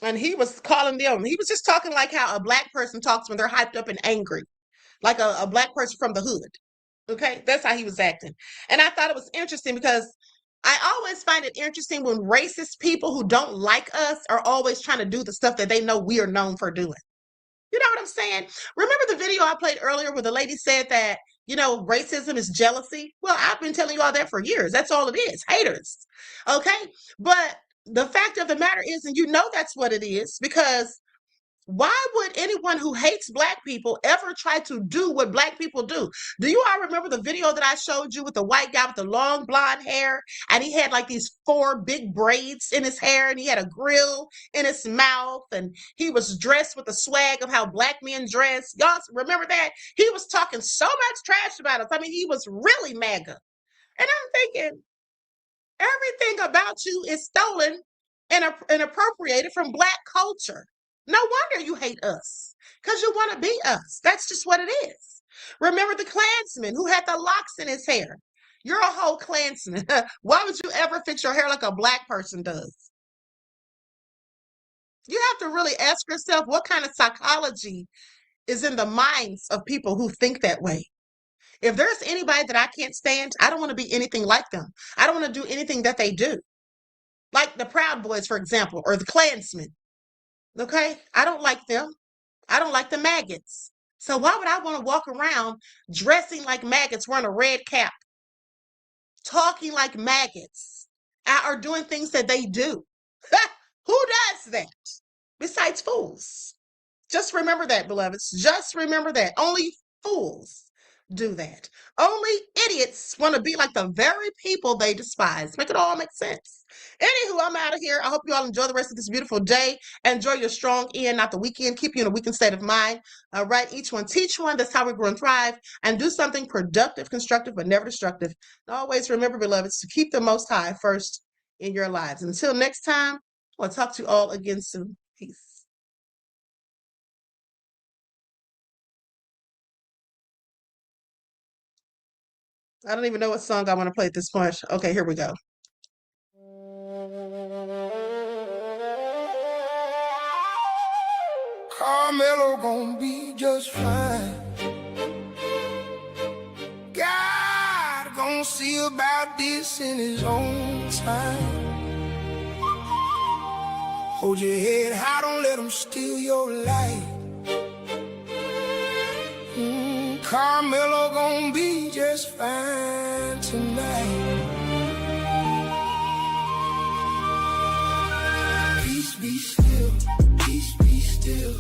And he was calling them. He was just talking like how a Black person talks when they're hyped up and angry, like a Black person from the hood. Okay, that's how he was acting. And I thought it was interesting because I always find it interesting when racist people who don't like us are always trying to do the stuff that they know we are known for doing. You know what I'm saying? Remember the video I played earlier where the lady said that, racism is jealousy? Well, I've been telling you all that for years. That's all it is. Haters. Okay? But the fact of the matter is, and that's what it is, because why would anyone who hates Black people ever try to do what Black people do? Do you all remember the video that I showed you with the white guy with the long blonde hair? And he had like these 4 big braids in his hair, and he had a grill in his mouth, and he was dressed with the swag of how Black men dress. Y'all remember that? He was talking so much trash about us. I mean, he was really MAGA. And I'm thinking, everything about you is stolen and appropriated from Black culture. No wonder you hate us, because you want to be us. That's just what it is. Remember the Klansman who had the locks in his hair? You're a whole Klansman. Why would you ever fix your hair like a Black person does? You have to really ask yourself what kind of psychology is in the minds of people who think that way. If there's anybody that I can't stand, I don't want to be anything like them. I don't want to do anything that they do. Like the Proud Boys, for example, or the Klansmen. Okay? I don't like them. I don't like the maggots. So why would I want to walk around dressing like maggots, wearing a red cap, talking like maggots, are doing things that they do. Who does that besides fools? Just remember that, beloveds. Just remember that. Only fools do that. Only idiots want to be like the very people they despise. Make it all make sense. Anywho, I'm out of here. I hope you all enjoy the rest of this beautiful day. Enjoy your strong end, not the weekend. Keep you in a weekend state of mind. Right? Each one, teach one. That's how we grow and thrive. And do something productive, constructive, but never destructive. And always remember, beloveds, to keep the Most High first in your lives. Until next time, I'll talk to you all again soon. Peace. I don't even know what song I want to play at this point. Okay, here we go. Carmelo gon' be just fine. God gon' see about this in his own time. Hold your head high, don't let him steal your life. Carmelo gon' be just fine tonight. Peace be still, peace be still.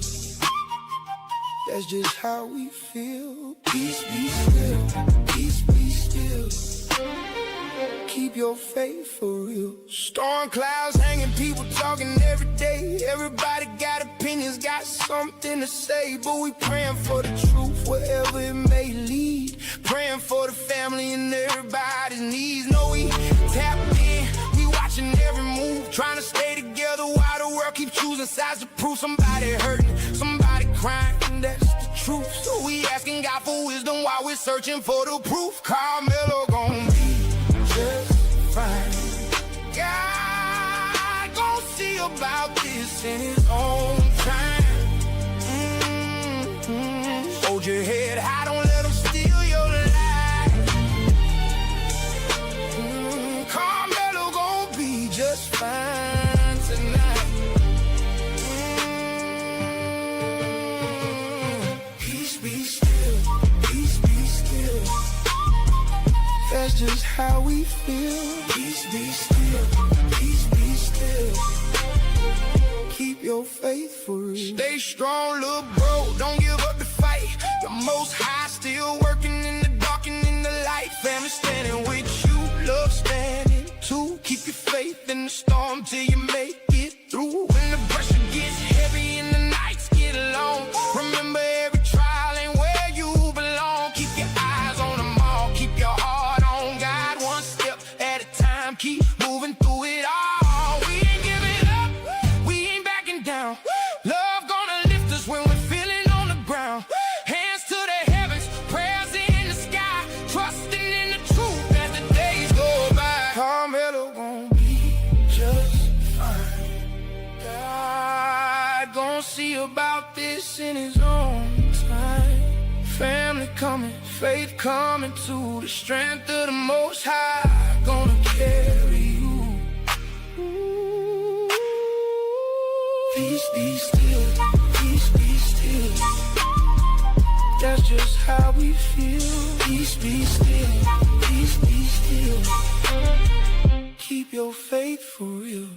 That's just how we feel. Peace be still, peace be still. Keep your faith for real. Storm clouds hanging, people talking every day. Everybody got opinions, got something to say. But we praying for the truth, wherever it may lead. Praying for the family and everybody's needs. Know we tapped in, we watching every move. Trying to stay together while the world keeps choosing sides to prove. Somebody hurting, somebody crying, that's the truth. So we asking God for wisdom while we're searching for the proof. Carmelo gon' be just fine. God gon' see about this in his own time. Hold your head high, don't let him steal your life. Carmelo gon' be just fine tonight. Peace be still, peace be still. That's just how we feel. Peace be still, peace be still. Keep your faith for real. Stay strong, little bro, don't give up the fight. The Most High still working in the dark and in the light. Family standing with you, love standing too. Keep your faith in the storm till you make it through. When the pressure gets heavy and the nights get long, remember every trial ain't where you belong. Keep your eyes on the mark, keep your heart on God. One step at a time, keep moving through it all. We ain't giving up, we ain't backing down. Love gonna lift us when we're feeling on the ground. Hands to the heavens, prayers in the sky. Trusting in the truth as the days go by. Carmelo gon' be just fine. God gon' see about this in his own time. Family coming, faith coming to the strength of the Most High. Gonna carry you. Peace be still, peace be still. That's just how we feel. Peace be still, peace be still. Keep your faith for real.